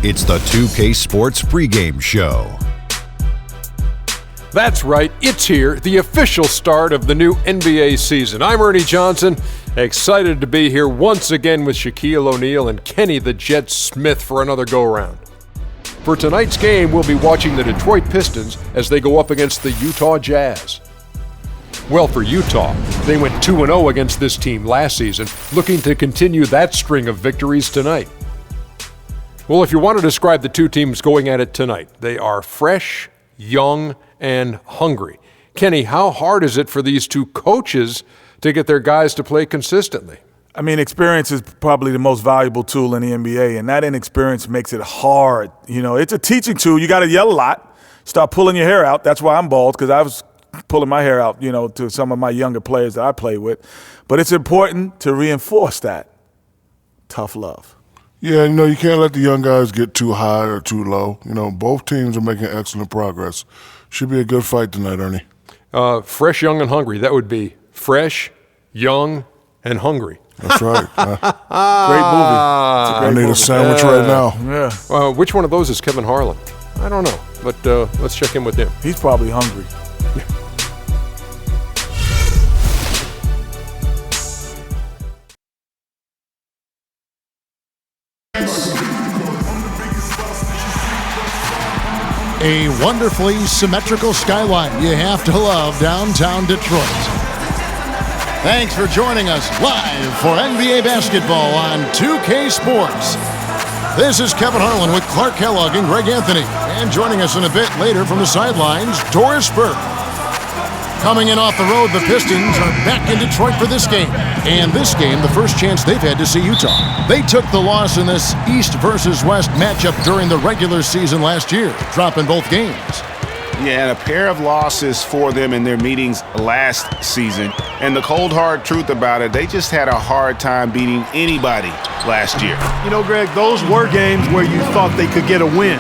It's the 2K Sports pregame show. That's right, it's here, the official start of the new NBA season. I'm Ernie Johnson, excited to be here once again with Shaquille O'Neal and Kenny the Jet Smith for another go-around. For tonight's game, we'll be watching the Detroit Pistons as they go up against the Utah Jazz. Well, for Utah, they went 2-0 against this team last season, looking to continue that string of victories tonight. Well, if you want to describe the two teams going at it tonight, they are fresh, young, and hungry. Kenny, how hard is it for these two coaches to get their guys to play consistently? I mean, experience is probably the most valuable tool in the NBA, and that inexperience makes it hard. You know, it's a teaching tool. You got to yell a lot, start pulling your hair out. That's why I'm bald, because I was pulling my hair out, you know, to some of my younger players that I play with. But it's important to reinforce that. Tough love. Yeah, you know, you can't let the young guys get too high or too low. You know, both teams are making excellent progress. Should be a good fight tonight, Ernie. Fresh, young, and hungry. That would be fresh, young, and hungry. That's right. Great movie. It's a great I need movie. a sandwich right now. Yeah. Which one of those is Kevin Harlan? I don't know, but let's check in with him. He's probably hungry. A wonderfully symmetrical skyline you have to love downtown Detroit. Thanks for joining us live for NBA basketball on 2K Sports. This is Kevin Harlan with Clark Kellogg and Greg Anthony. And joining us in a bit later from the sidelines, Doris Burke. Coming in off the road, the Pistons are back in Detroit for this game. And this game, the first chance they've had to see Utah. They took the loss in this East versus West matchup during the regular season last year, dropping both games. Yeah, and a pair of losses for them in their meetings last season. And the cold, hard truth about it, they just had a hard time beating anybody last year. You know, Greg, those were games where you thought they could get a win.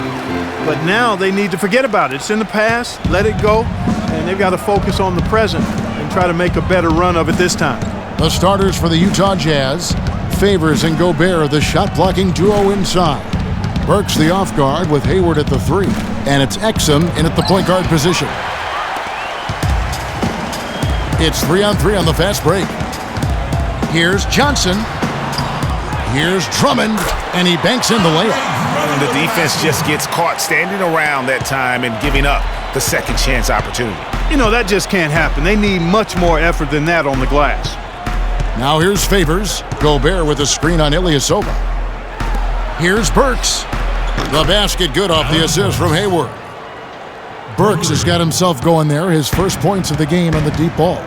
But now they need to forget about it. It's in the past, let it go, and they've got to focus on the present and try to make a better run of it this time. The starters for the Utah Jazz, Favors and Gobert, the shot-blocking duo inside. Burks the off guard with Hayward at the 3. And it's Exum in at the point guard position. It's 3-on-3 on the fast break. Here's Johnson. Here's Drummond, and he banks in the layup. And the defense just gets caught standing around that time and giving up the second chance opportunity. You know, that just can't happen. They need much more effort than that on the glass. Now here's Favors. Gobert with a screen on Ilyasova. Here's Burks. The basket good off the assist from Hayward. Burks has got himself going there, his first points of the game on the deep ball.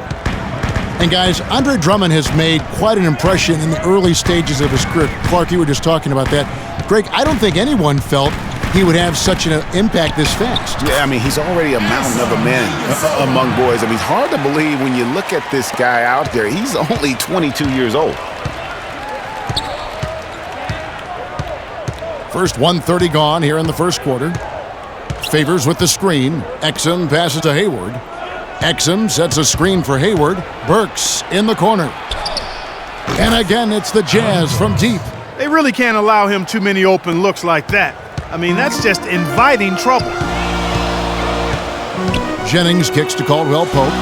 And guys, Andre Drummond has made quite an impression in the early stages of his career. Clark, you were just talking about that. Greg, I don't think anyone felt he would have such an impact this fast. Yeah, I mean, he's already a mountain of a man among boys. I mean, it's hard to believe when you look at this guy out there. He's only 22 years old. First 1:30 gone here in the first quarter. Favors with the screen. Exum passes to Hayward. Exum sets a screen for Hayward. Burks in the corner. And again, it's the Jazz from deep. They really can't allow him too many open looks like that. I mean, that's just inviting trouble. Jennings kicks to Caldwell Pope.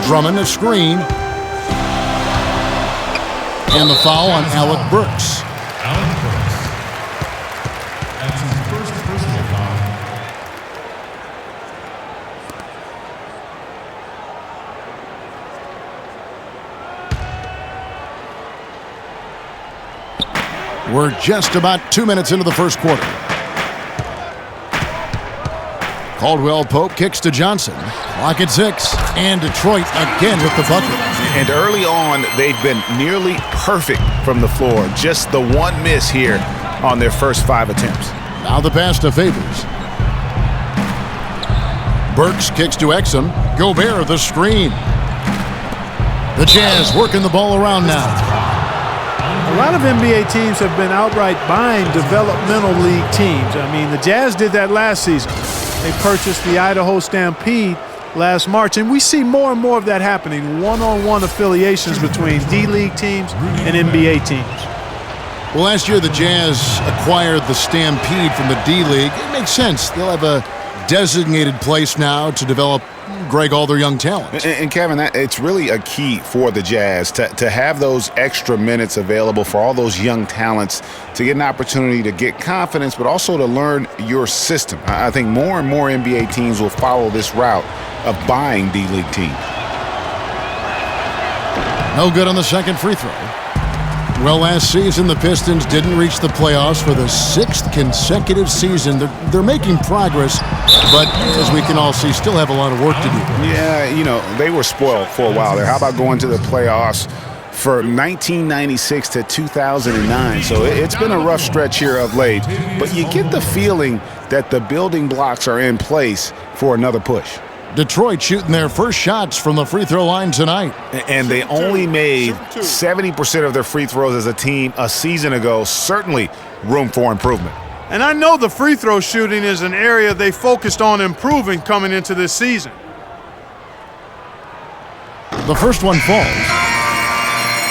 Drummond a screen. And the foul on Alec Burks. That's his first personal foul. We're just about 2 minutes into the first quarter. Caldwell Pope kicks to Johnson. Clock at 6. And Detroit again with the bucket. And early on, they've been nearly perfect from the floor. Just the one miss here on their first 5 attempts. Now the pass to Favors. Burks kicks to Exum. Gobert the screen. The Jazz working the ball around now. A lot of NBA teams have been outright buying developmental league teams. I mean, the Jazz did that last season. They purchased the Idaho Stampede last March, and we see more and more of that happening, one-on-one affiliations between D-League teams and NBA teams. Well, last year the Jazz acquired the Stampede from the D-League. It makes sense. They'll have a designated place now to develop, Greg, all their young talent. And Kevin, it's really a key for the Jazz to have those extra minutes available for all those young talents to get an opportunity to get confidence, but also to learn your system. I think more and more NBA teams will follow this route of buying D-League teams. No good on the second free throw. Well, last season, the Pistons didn't reach the playoffs for the 6th consecutive season. They're making progress, but as we can all see, still have a lot of work to do. Yeah, they were spoiled for a while there. How about going to the playoffs for 1996 to 2009? So it's been a rough stretch here of late, but you get the feeling that the building blocks are in place for another push. Detroit shooting their first shots from the free throw line tonight. And they only made 70% of their free throws as a team a season ago. Certainly room for improvement. And I know the free throw shooting is an area they focused on improving coming into this season. The first one falls.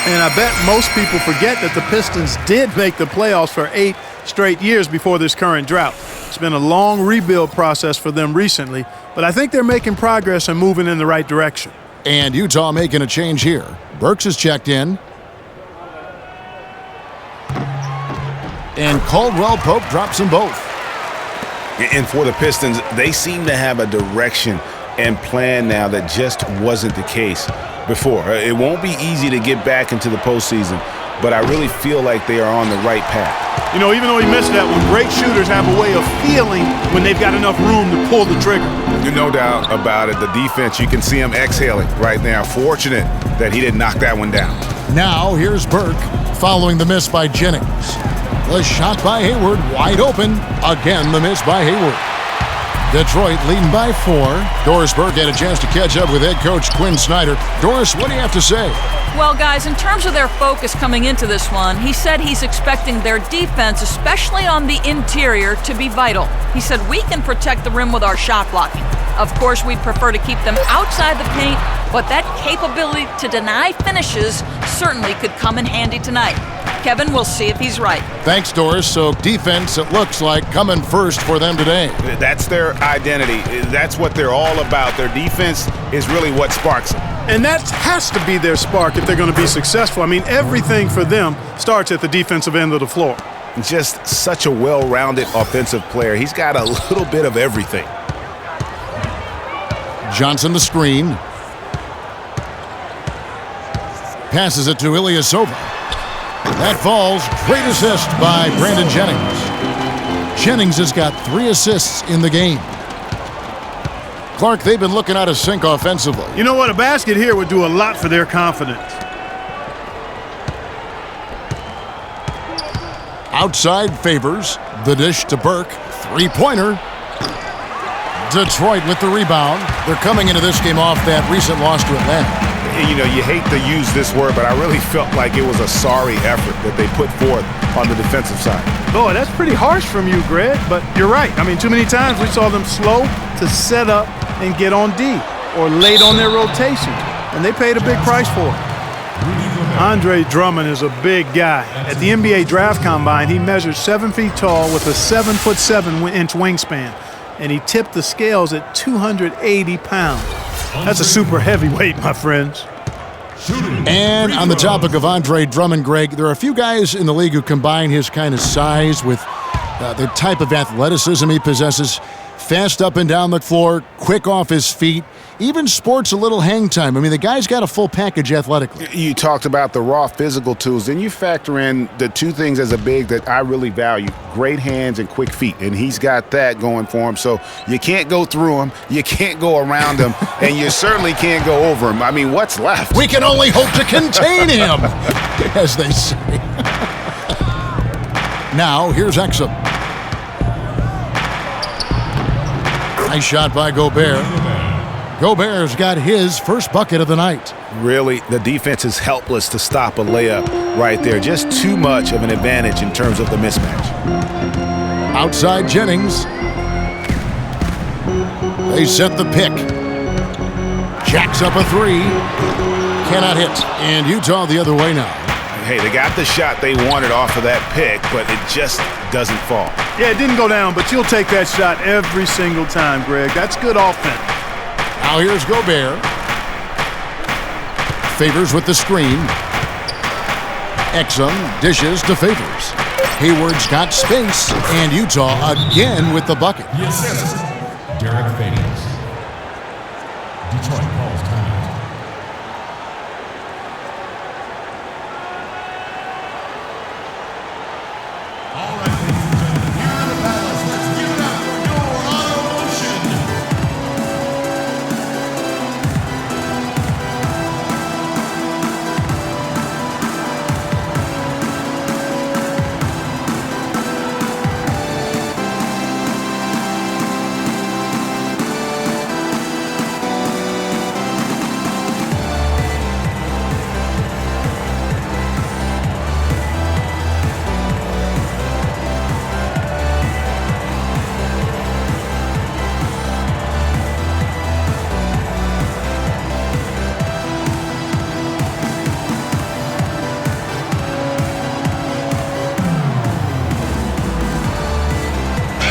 And I bet most people forget that the Pistons did make the playoffs for 8 straight years before this current drought. It's been a long rebuild process for them recently, but I think they're making progress and moving in the right direction. And Utah making a change here. Burks is checked in. And Caldwell Pope drops them both. And for the Pistons, they seem to have a direction and plan now that just wasn't the case before. It won't be easy to get back into the postseason, but I really feel like they are on the right path. Even though he missed that one, great shooters have a way of feeling when they've got enough room to pull the trigger. No doubt about it. The defense, you can see him exhaling right now. Fortunate that he didn't knock that one down. Now here's Burke following the miss by Jennings. The shot by Hayward, wide open. Again, the miss by Hayward. Detroit leading by 4. Doris Burke had a chance to catch up with head coach Quinn Snyder. Doris, what do you have to say? Well, guys, in terms of their focus coming into this one, he said he's expecting their defense, especially on the interior, to be vital. He said we can protect the rim with our shot blocking. Of course, we'd prefer to keep them outside the paint, but that capability to deny finishes certainly could come in handy tonight. Kevin, we'll see if he's right. Thanks, Doris. So defense, it looks like, coming first for them today. That's their identity. That's what they're all about. Their defense is really what sparks them. And that has to be their spark if they're going to be successful. Everything for them starts at the defensive end of the floor. Just such a well-rounded offensive player. He's got a little bit of everything. Johnson the screen. Passes it to Ilyasova. That falls. Great assist by Brandon Jennings. Jennings has got 3 assists in the game. Clark, they've been looking out of sync offensively. You know what? A basket here would do a lot for their confidence. Outside Favors. The dish to Burke. 3-pointer. Detroit with the rebound. They're coming into this game off that recent loss to Atlanta. You hate to use this word, but I really felt like it was a sorry effort that they put forth on the defensive side. Boy, that's pretty harsh from you, Greg, but you're right. Too many times we saw them slow to set up and get on D or late on their rotation, and they paid a big price for it. Andre Drummond is a big guy. At the NBA Draft Combine, he measured 7 feet tall with a 7'7" wingspan, and he tipped the scales at 280 pounds. That's a super heavyweight, my friends. And on the topic of Andre Drummond, Greg, there are a few guys in the league who combine his kind of size with the type of athleticism he possesses. Fast up and down the floor, quick off his feet, even sports a little hang time. The guy's got a full package athletically. You talked about the raw physical tools. Then you factor in the 2 things as a big that I really value: great hands and quick feet. And he's got that going for him. So you can't go through him, you can't go around him, and you certainly can't go over him. What's left? We can only hope to contain him, as they say. Now, here's Exum. Nice shot by Gobert. Gobert's got his first bucket of the night. Really, the defense is helpless to stop a layup right there. Just too much of an advantage in terms of the mismatch. Outside Jennings. They set the pick. Jacks up a 3. Cannot hit. And Utah the other way now. Hey, they got the shot they wanted off of that pick, but it just doesn't fall. Yeah, it didn't go down, but you'll take that shot every single time, Greg. That's good offense. Now here's Gobert. Favors with the screen. Exum dishes to Favors. Hayward's got space, and Utah again with the bucket. Yes, Derek Favors. Detroit calls timeout. All right, ladies and gentlemen, here in the Palace, let's give it up for your honor motion.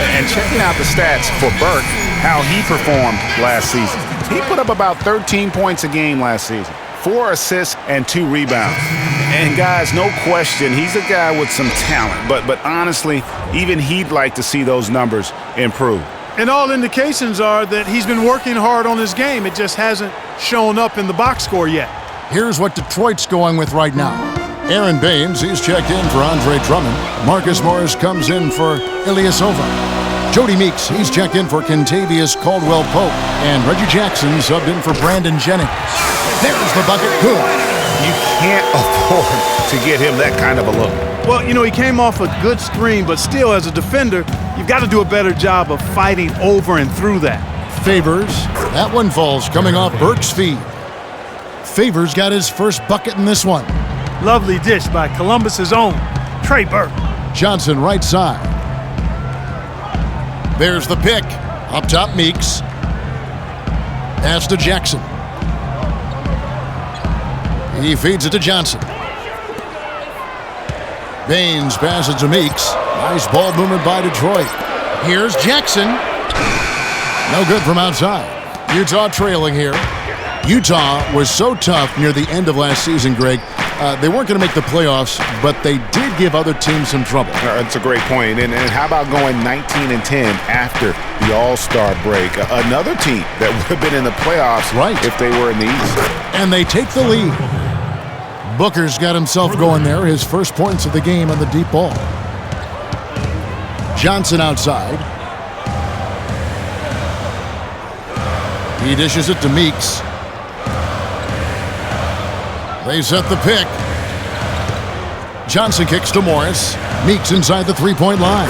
And checking out the stats for Burke, how he performed last season. He put up about 13 points a game last season, 4 assists and 2 rebounds. And guys, no question, he's a guy with some talent. But honestly, even he'd like to see those numbers improve. And all indications are that he's been working hard on his game. It just hasn't shown up in the box score yet. Here's what Detroit's going with right now. Aaron Baines, he's checked in for Andre Drummond. Marcus Morris comes in for Ilyasova. Jody Meeks, he's checked in for Kentavious Caldwell-Pope. And Reggie Jackson subbed in for Brandon Jennings. There's the bucket. Good. You can't afford to get him that kind of a look. Well, you know, he came off a good screen, but still, as a defender, you've got to do a better job of fighting over and through that. Favors. That one falls coming off Burke's feet. Favors got his first bucket in this one. Lovely dish by Columbus's own Trey Burke. Johnson right side. There's the pick. Up top, Meeks. Pass to Jackson. He feeds it to Johnson. Baines passes to Meeks. Nice ball movement by Detroit. Here's Jackson. No good from outside. Utah trailing here. Utah was so tough near the end of last season, Greg. They weren't going to make the playoffs, but they did give other teams some trouble. That's a great point. And how about going 19-10 after the All-Star break? Another team that would have been in the playoffs if they were in the East. And they take the lead. Booker's got himself going there. His first points of the game on the deep ball. Johnson outside. He dishes it to Meeks. They set the pick. Johnson kicks to Morris. Meeks inside the three-point line.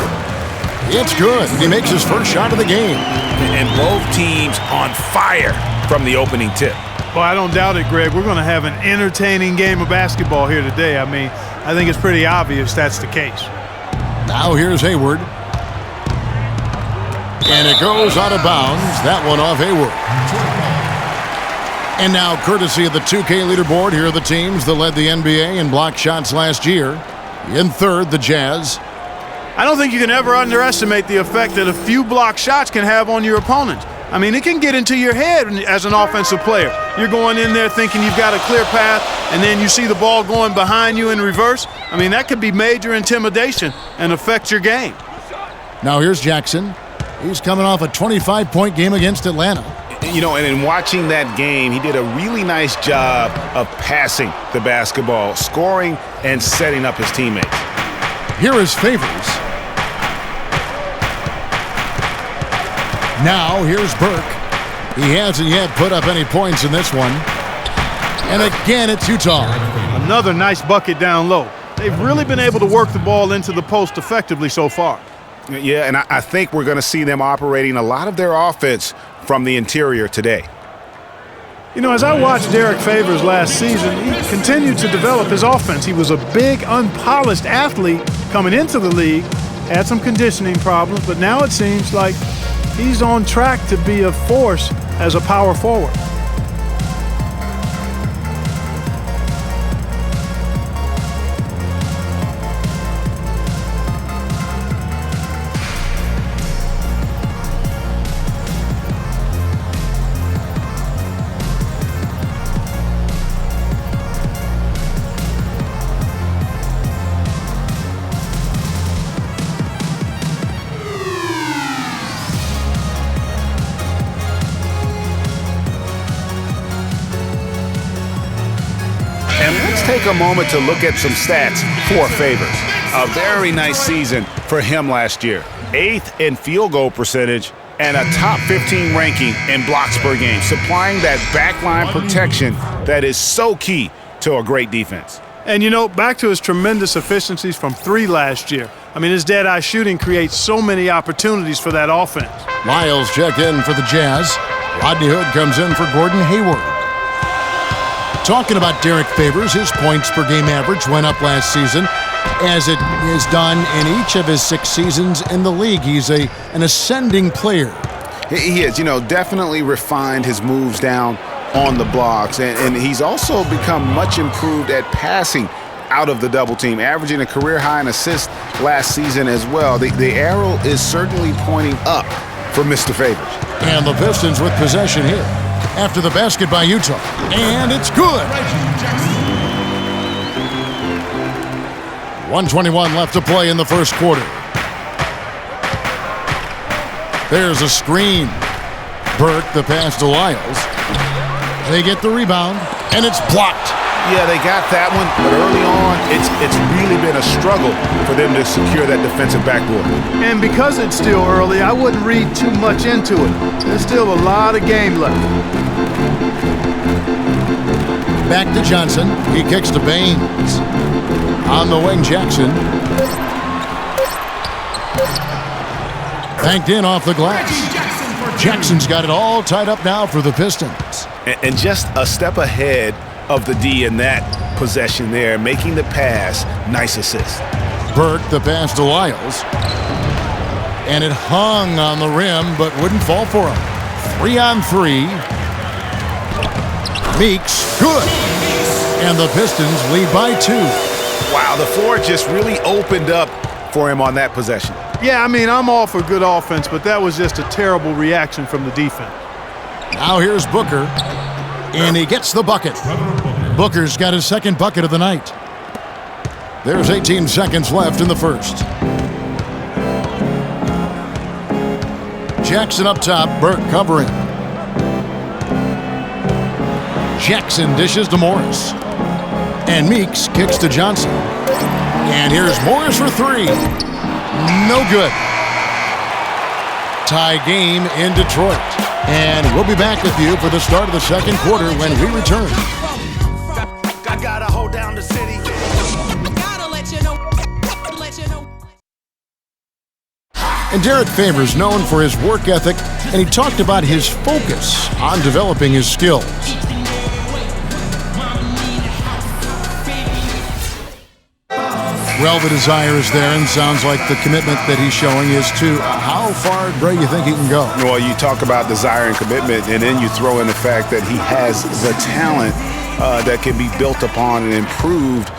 It's good. He makes his first shot of the game. And both teams on fire from the opening tip. Well, I don't doubt it, Greg. We're going to have an entertaining game of basketball here today. I mean, I think it's pretty obvious that's the case. Now here's Hayward. And it goes out of bounds. That one off Hayward. And now, courtesy of the 2K leaderboard, here are the teams that led the NBA in block shots last year. In third, the Jazz. I don't think you can ever underestimate the effect that a few block shots can have on your opponent. I mean, it can get into your head as an offensive player. You're going in there thinking you've got a clear path, and then you see the ball going behind you in reverse. I mean, that could be major intimidation and affect your game. Now here's Jackson. He's coming off a 25-point game against Atlanta. You know, and in watching that game, he did a really nice job of passing the basketball, scoring, and setting up his teammates. Here is Favors. Now here's Burke. He hasn't yet put up any points in this one. And again, it's Utah. Another nice bucket down low. They've really been able to work the ball into the post effectively so far. Yeah, and I think we're going to see them operating a lot of their offense from the interior today. You know, as I watched Derek Favors last season, he continued to develop his offense. He was a big, unpolished athlete coming into the league, had some conditioning problems, but now it seems like he's on track to be a force as a power forward. take a moment to look at some stats for Favors. A very nice season for him last year. 8th in field goal percentage and a top 15 ranking in blocks per game, supplying that backline protection that is so key to a great defense. And you know, back to his tremendous efficiencies from 3 last year. I mean, his dead-eye shooting creates so many opportunities for that offense. Lyles check in for the Jazz. Rodney Hood comes in for Gordon Hayward. Talking about Derek Favors, his points per game average went up last season, as it is done in each of his 6 seasons in the league. He's an ascending player. He is, definitely refined his moves down on the blocks, and he's also become much improved at passing out of the double team, averaging a career high in assists last season as well. The arrow is certainly pointing up for Mr. Favors. And the Pistons with possession here after the basket by Utah. And it's good. 1:21 left to play in the first quarter. There's a screen. Burke, the pass to Lyles. They get the rebound, and it's blocked. Yeah, they got that one, but early on, it's really been a struggle for them to secure that defensive backboard. And because it's still early, I wouldn't read too much into it. There's still a lot of game left. Back to Johnson. He kicks to Baines. On the wing, Jackson. Banked in off the glass. Jackson's got it all tied up now for the Pistons. And just a step ahead of the D in that possession there, making the pass. Nice assist. Burke, the pass to Lyles. And it hung on the rim, but wouldn't fall for him. 3-on-3. Meeks, good. And the Pistons lead by 2. Wow, the floor just really opened up for him on that possession. Yeah, I mean, I'm all for good offense, but that was just a terrible reaction from the defense. Now here's Booker, and he gets the bucket. Booker's got his second bucket of the night. There's 18 seconds left in the first. Jackson up top, Burke covering. Jackson dishes to Morris. And Meeks kicks to Johnson. And here's Morris for 3. No good. Tie game in Detroit. And we'll be back with you for the start of the second quarter when we return. I gotta hold down the city. And Derek Favors known for his work ethic, and he talked about his focus on developing his skills. Well, the desire is there, and sounds like the commitment that he's showing is to how far, Bray, you think he can go? Well, you talk about desire and commitment, and then you throw in the fact that he has the talent that can be built upon and improved.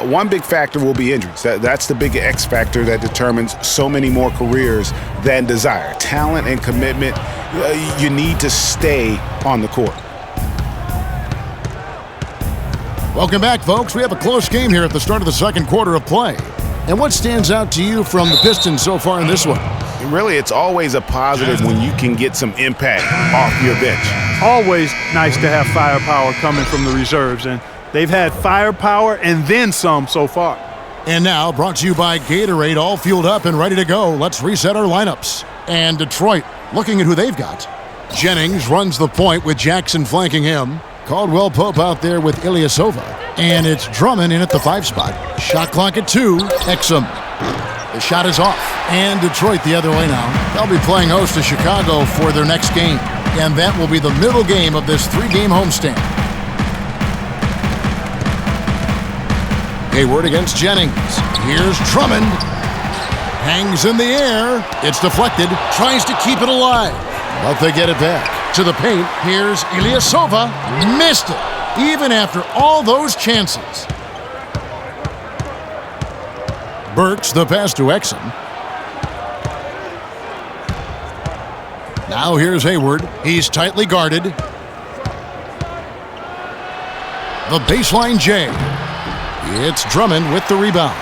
One big factor will be injuries. That's the big X factor that determines so many more careers than desire. Talent and commitment, you need to stay on the court. Welcome back, folks. We have a close game here at the start of the second quarter of play. And what stands out to you from the Pistons so far in this one? Really, it's always a positive when you can get some impact off your bench. Always nice to have firepower coming from the reserves, and they've had firepower and then some so far. And now, brought to you by Gatorade, all fueled up and ready to go. Let's reset our lineups. And Detroit, looking at who they've got. Jennings runs the point with Jackson flanking him. Caldwell Pope out there with Ilyasova. And it's Drummond in at the 5 spot. Shot clock at 2. Exum. The shot is off. And Detroit the other way now. They'll be playing host to Chicago for their next game. And that will be the middle game of this 3-game homestand. Hayward against Jennings. Here's Drummond. Hangs in the air. It's deflected. Tries to keep it alive. But they get it back. To the paint. Here's Ilyasova. Missed it. Even after all those chances. Burks the pass to Exum. Now here's Hayward. He's tightly guarded. The baseline J. It's Drummond with the rebound.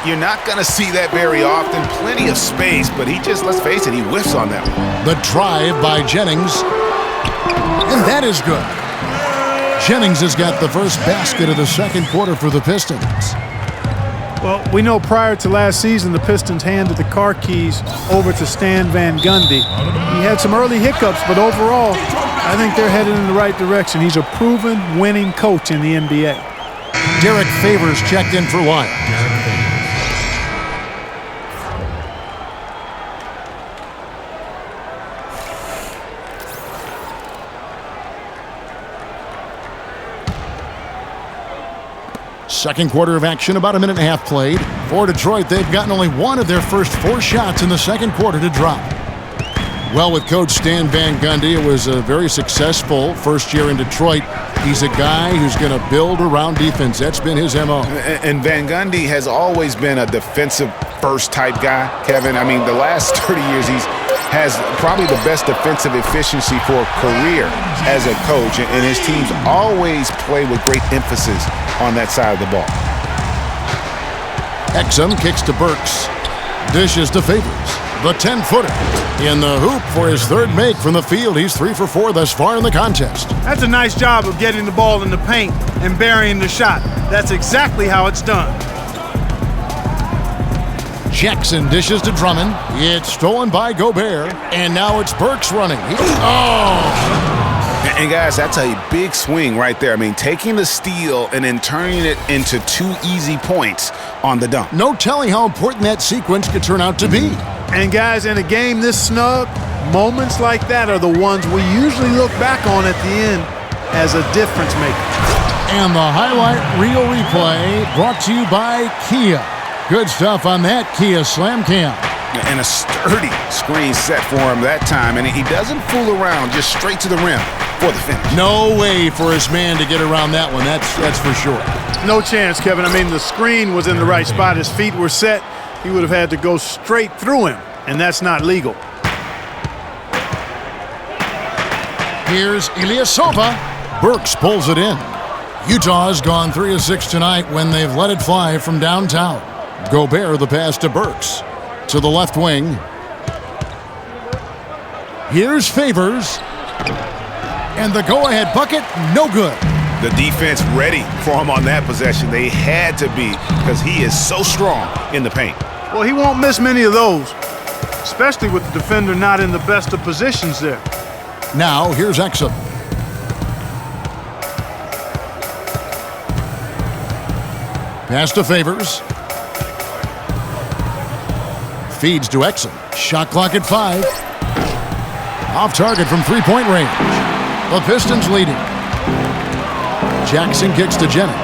You're not going to see that very often. Plenty of space, but he just, let's face it, he whiffs on that one. The drive by Jennings. And that is good. Jennings has got the first basket of the second quarter for the Pistons. Well, we know prior to last season, the Pistons handed the car keys over to Stan Van Gundy. He had some early hiccups, but overall, I think they're headed in the right direction. He's a proven winning coach in the NBA. Derek Favors checked in for one. Second quarter of action, about a minute and a half played. For Detroit, they've gotten only one of their first 4 shots in the second quarter to drop. Well, with Coach Stan Van Gundy, it was a very successful first year in Detroit. He's a guy who's going to build around defense. That's been his MO. And Van Gundy has always been a defensive first type guy, Kevin. I mean, the last 30 years he's has probably the best defensive efficiency for a career as a coach, and his teams always play with great emphasis on that side of the ball. Exum kicks to Burks. Dishes to Favors. The 10-footer in the hoop for his third make from the field. He's 3 for 4 thus far in the contest. That's a nice job of getting the ball in the paint and burying the shot. That's exactly how it's done. Jackson dishes to Drummond. It's stolen by Gobert. And now it's Burks running. And guys, that's a big swing right there. I mean, taking the steal and then turning it into 2 easy points on the dunk. No telling how important that sequence could turn out to be. And guys, in a game this snug, moments like that are the ones we usually look back on at the end as a difference maker. And the highlight reel replay brought to you by Kia. Good stuff on that Kia Slam Cam. And a sturdy screen set for him that time, and he doesn't fool around, just straight to the rim for the finish. No way for his man to get around that one, that's for sure. No chance, Kevin. I mean, the screen was in the right spot. His feet were set. He would have had to go straight through him, and that's not legal. Here's Ilyasova. Burks pulls it in. Utah has gone 3 of 6 tonight when they've let it fly from downtown. Gobert the pass to Burks. To the left wing. Here's Favors. And the go-ahead bucket, no good. The defense ready for him on that possession. They had to be, because he is so strong in the paint. Well, he won't miss many of those, especially with the defender not in the best of positions there. Now, here's Exum. Pass to Favors. Feeds to Exum. Shot clock at 5. Off target from three-point range. The Pistons leading. Jackson kicks to Jennings.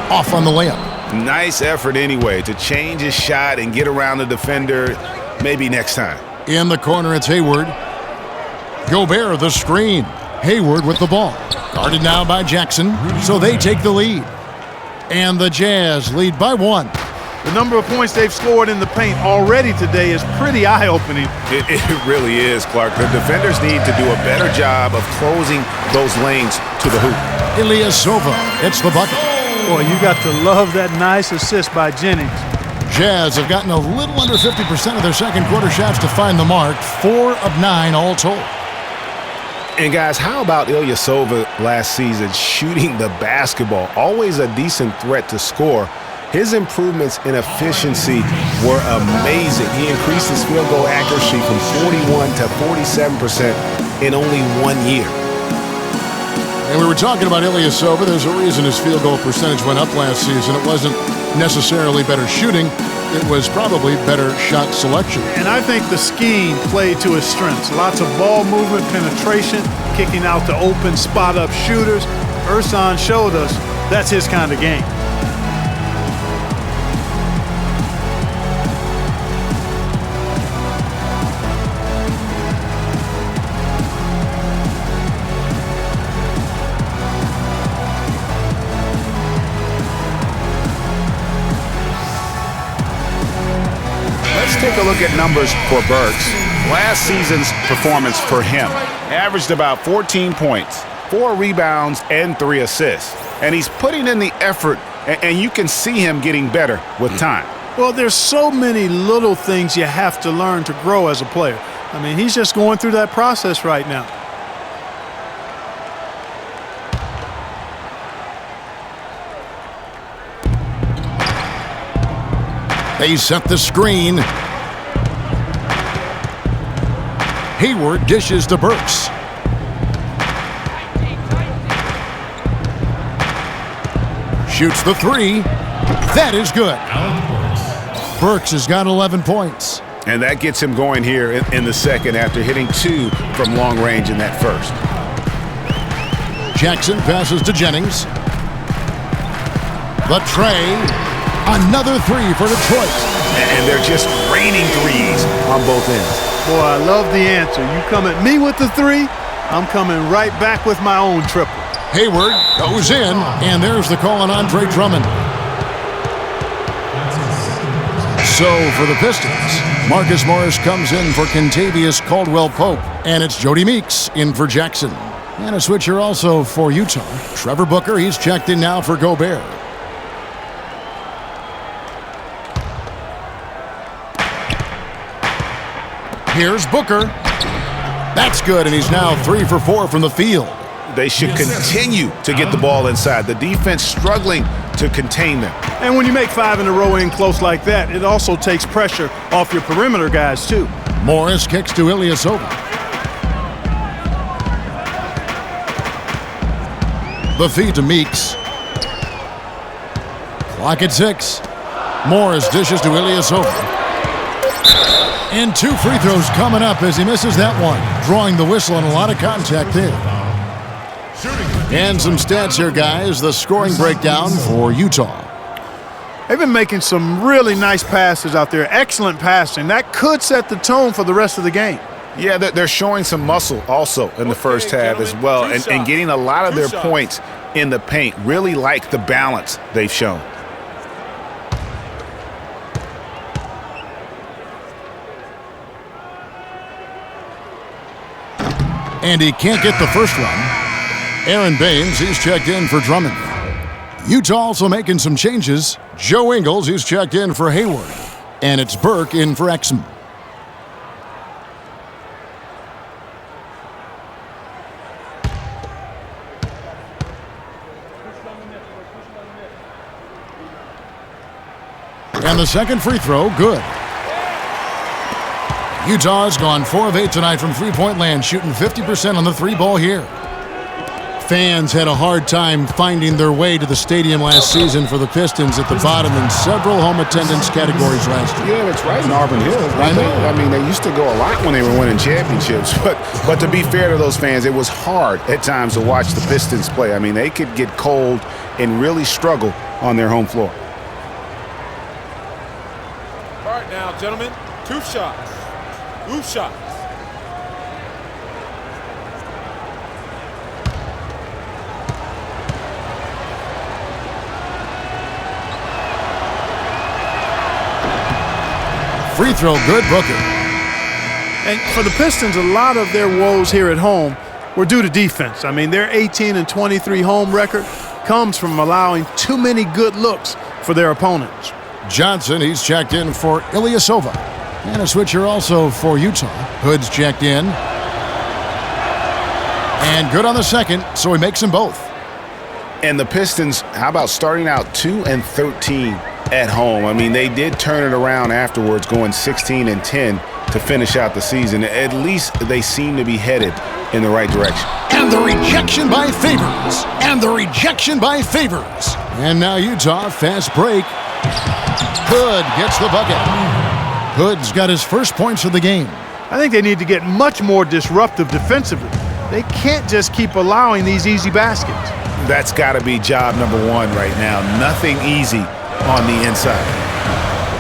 Off on the layup. Nice effort anyway to change his shot and get around the defender maybe next time. In the corner, it's Hayward. Gobert the screen. Hayward with the ball. Guarded now by Jackson, so they take the lead. And the Jazz lead by 1. The number of points they've scored in the paint already today is pretty eye-opening. It really is, Clark. The defenders need to do a better job of closing those lanes to the hoop. Ilyasova hits the bucket. Boy, you got to love that nice assist by Jennings. Jazz have gotten a little under 50% of their second quarter shots to find the mark. 4 of 9 all told. And guys, how about Ilyasova last season shooting the basketball? Always a decent threat to score. His improvements in efficiency were amazing. He increased his field goal accuracy from 41 to 47% in only 1 year. And we were talking about Ilyasova. There's a reason his field goal percentage went up last season. It wasn't necessarily better shooting. It was probably better shot selection. And I think the scheme played to his strengths. Lots of ball movement, penetration, kicking out to open spot-up shooters. Ersan showed us that's his kind of game. Take a look at numbers for Burks. Last season's performance for him averaged about 14 points, 4 rebounds, and 3 assists. And he's putting in the effort, and you can see him getting better with time. Well, there's so many little things you have to learn to grow as a player. I mean, he's just going through that process right now. They set the screen. Hayward dishes to Burks. Shoots the three. That is good. Burks has got 11 points. And that gets him going here in the second after hitting 2 from long range in that first. Jackson passes to Jennings. The tray. Another 3 for Detroit. And they're just raining threes on both ends. Boy, I love the answer. You come at me with the 3, I'm coming right back with my own triple. Hayward goes in, and there's the call on Andre Drummond. So for the Pistons, Marcus Morris comes in for Kentavious Caldwell-Pope, and it's Jody Meeks in for Jackson. And a switcher also for Utah. Trevor Booker, he's checked in now for Gobert. Here's Booker. That's good, and he's now 3 for 4 from the field. They should continue to get the ball inside. The defense struggling to contain them. And when you make 5 in a row in close like that, it also takes pressure off your perimeter guys, too. Morris kicks to Ilyasova. The feed to Meeks. Clock at 6. Morris dishes to Ilyasova. And 2 free throws coming up as he misses that one. Drawing the whistle and a lot of contact there. And some stats here, guys. The scoring breakdown for Utah. They've been making some really nice passes out there. Excellent passing. That could set the tone for the rest of the game. Yeah, they're showing some muscle also in the first half as well. And getting a lot of their points in the paint. Really like the balance they've shown. And he can't get the first one. Aaron Baines, he's checked in for Drummond. Utah also making some changes. Joe Ingles, he's checked in for Hayward. And it's Burke in for Exum. And the second free throw, good. Utah has gone 4 of 8 tonight from three-point land, shooting 50% on the 3-ball here. Fans had a hard time finding their way to the stadium last season for the Pistons at the bottom in several home attendance categories last year. Yeah, that's right in Auburn Hills. I mean, they used to go a lot when they were winning championships. But to be fair to those fans, it was hard at times to watch the Pistons play. I mean, they could get cold and really struggle on their home floor. All right now, gentlemen, 2 shots. 2 shots. Free throw, good, Booker. And for the Pistons, a lot of their woes here at home were due to defense. I mean, their 18-23 home record comes from allowing too many good looks for their opponents. Johnson, he's checked in for Ilyasova. And a switcher also for Utah. Hood's checked in. And good on the second, so he makes them both. And the Pistons, how about starting out 2-13 at home? I mean, they did turn it around afterwards, going 16-10 to finish out the season. At least they seem to be headed in the right direction. And the rejection by Favors. And the rejection by Favors. And now Utah, fast break. Hood gets the bucket. Hood's got his first points of the game. I think they need to get much more disruptive defensively. They can't just keep allowing these easy baskets. That's got to be job number 1 right now. Nothing easy on the inside.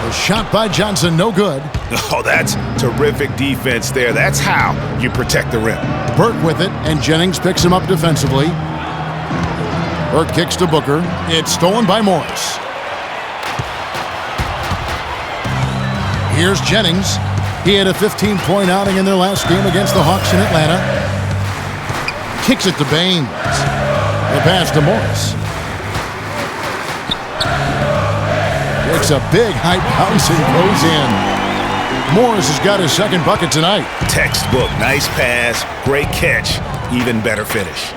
The shot by Johnson, no good. Oh, that's terrific defense there. That's how you protect the rim. Burke with it, and Jennings picks him up defensively. Burke kicks to Booker. It's stolen by Morris. Here's Jennings. He had a 15-point outing in their last game against the Hawks in Atlanta. Kicks it to Baines. The pass to Morris. Takes a big high bounce and goes in. Morris has got his second bucket tonight. Textbook. Nice pass. Great catch. Even better finish.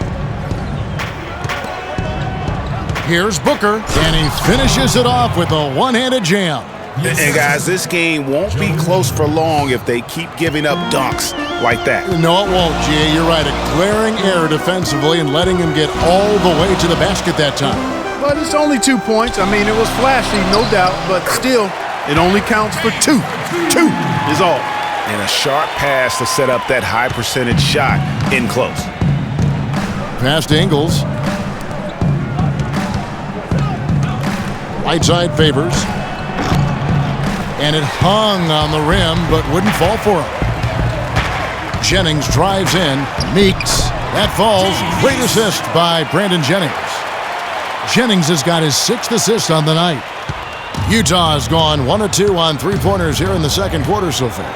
Here's Booker, and he finishes it off with a one-handed jam. And guys, this game won't be close for long if they keep giving up dunks like that. No, it won't, G. You're right. A glaring error defensively and letting him get all the way to the basket that time. But it's only 2 points. I mean, it was flashy, no doubt, but still, it only counts for 2. 2 is all. And a sharp pass to set up that high percentage shot in close. Pass to Ingles. Right side Favors. And it hung on the rim, but wouldn't fall for him. Jennings drives in. Meeks. That falls. Great assist by Brandon Jennings. Jennings has got his 6th assist on the night. Utah has gone 1 of 2 on three-pointers here in the second quarter so far.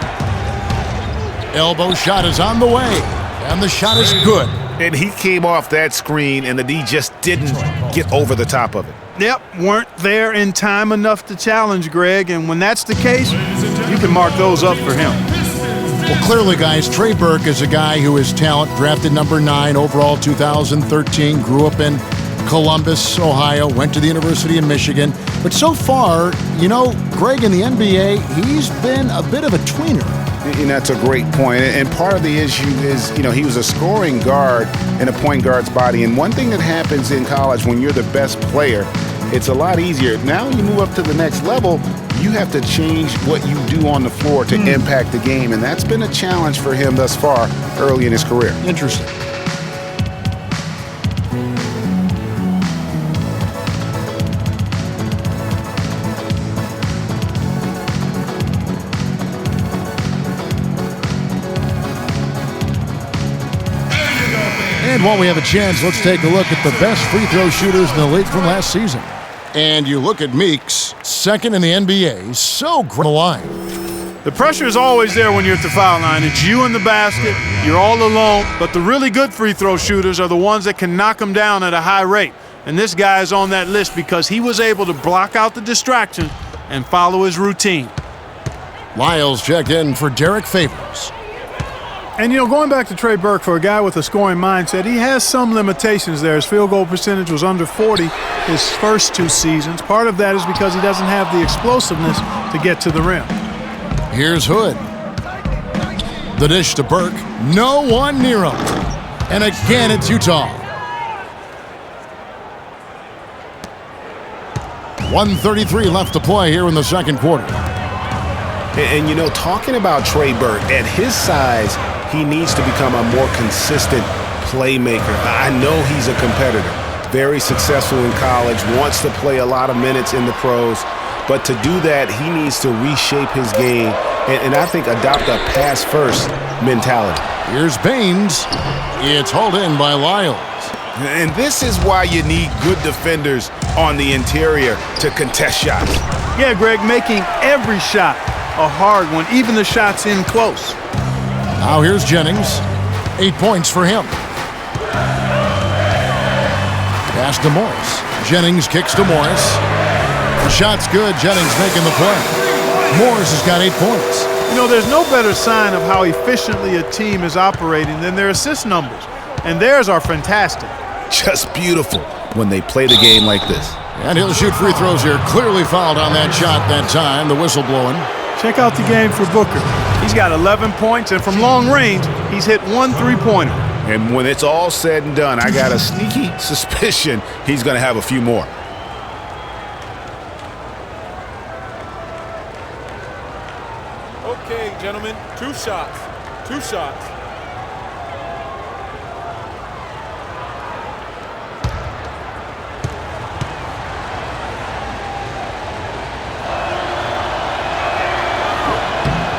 Elbow shot is on the way, and the shot is good. And he came off that screen, and the D just didn't get over the top of it. Yep, weren't there in time enough to challenge Greg, and when that's the case, you can mark those up for him. Well, clearly, guys, Trey Burke is a guy who is talent, drafted number 9 overall 2013, grew up in Columbus, Ohio, went to the University of Michigan. But so far, you know, Greg in the NBA, he's been a bit of a tweener. And that's a great point. And part of the issue is, you know, he was a scoring guard in a point guard's body. And one thing that happens in college when you're the best player, it's a lot easier. Now you move up to the next level, you have to change what you do on the floor to impact the game. And that's been a challenge for him thus far early in his career. Interesting. And while we have a chance, let's take a look at the best free throw shooters in the league from last season. And you look at Meeks, 2nd in the NBA, so great line. The pressure is always there when you're at the foul line. It's you in the basket, you're all alone, but the really good free throw shooters are the ones that can knock them down at a high rate. And this guy is on that list because he was able to block out the distraction and follow his routine. Lyles checked in for Derek Favors. And, you know, going back to Trey Burke, for a guy with a scoring mindset, he has some limitations there. His field goal percentage was under 40 his first 2 seasons. Part of that is because he doesn't have the explosiveness to get to the rim. Here's Hood. The dish to Burke. No one near him. And again, it's Utah. 1:33 left to play here in the second quarter. And you know, talking about Trey Burke, at his size, he needs to become a more consistent playmaker. I know he's a competitor, very successful in college, wants to play a lot of minutes in the pros, but to do that, he needs to reshape his game and I think adopt a pass-first mentality. Here's Baines. It's hauled in by Lyles. And this is why you need good defenders on the interior to contest shots. Yeah, Greg, making every shot a hard one, even the shots in close. Now here's Jennings. 8 points for him. Pass to Morris. Jennings kicks to Morris. The shot's good. Jennings making the play. Morris has got 8 points. You know, there's no better sign of how efficiently a team is operating than their assist numbers. And theirs are fantastic. Just beautiful when they play the game like this. And he'll shoot free throws here. Clearly fouled on that shot that time. The whistle blowing. Check out the game for Booker. He's got 11 points, and from long range, he's hit 1 3-pointer. And when it's all said and done, I got a sneaky suspicion he's going to have a few more. Okay, gentlemen, 2 shots. 2 shots.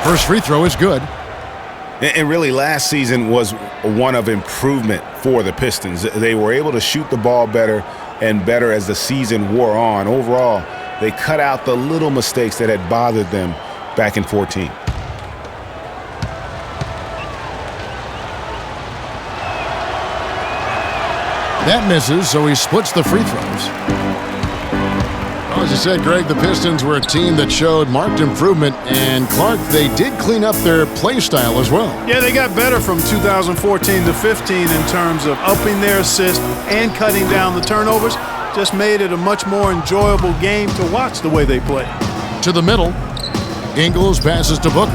First free throw is good. And really, last season was one of improvement for the Pistons. They were able to shoot the ball better and better as the season wore on. Overall, they cut out the little mistakes that had bothered them back in 14. That misses, so he splits the free throws. Well, as I said, Greg, the Pistons were a team that showed marked improvement, and Clark, they did clean up their play style as well. Yeah, they got better from 2014 to 15 in terms of upping their assists and cutting down the turnovers. Just made it a much more enjoyable game to watch the way they play. to the middle. Ingles passes to Booker.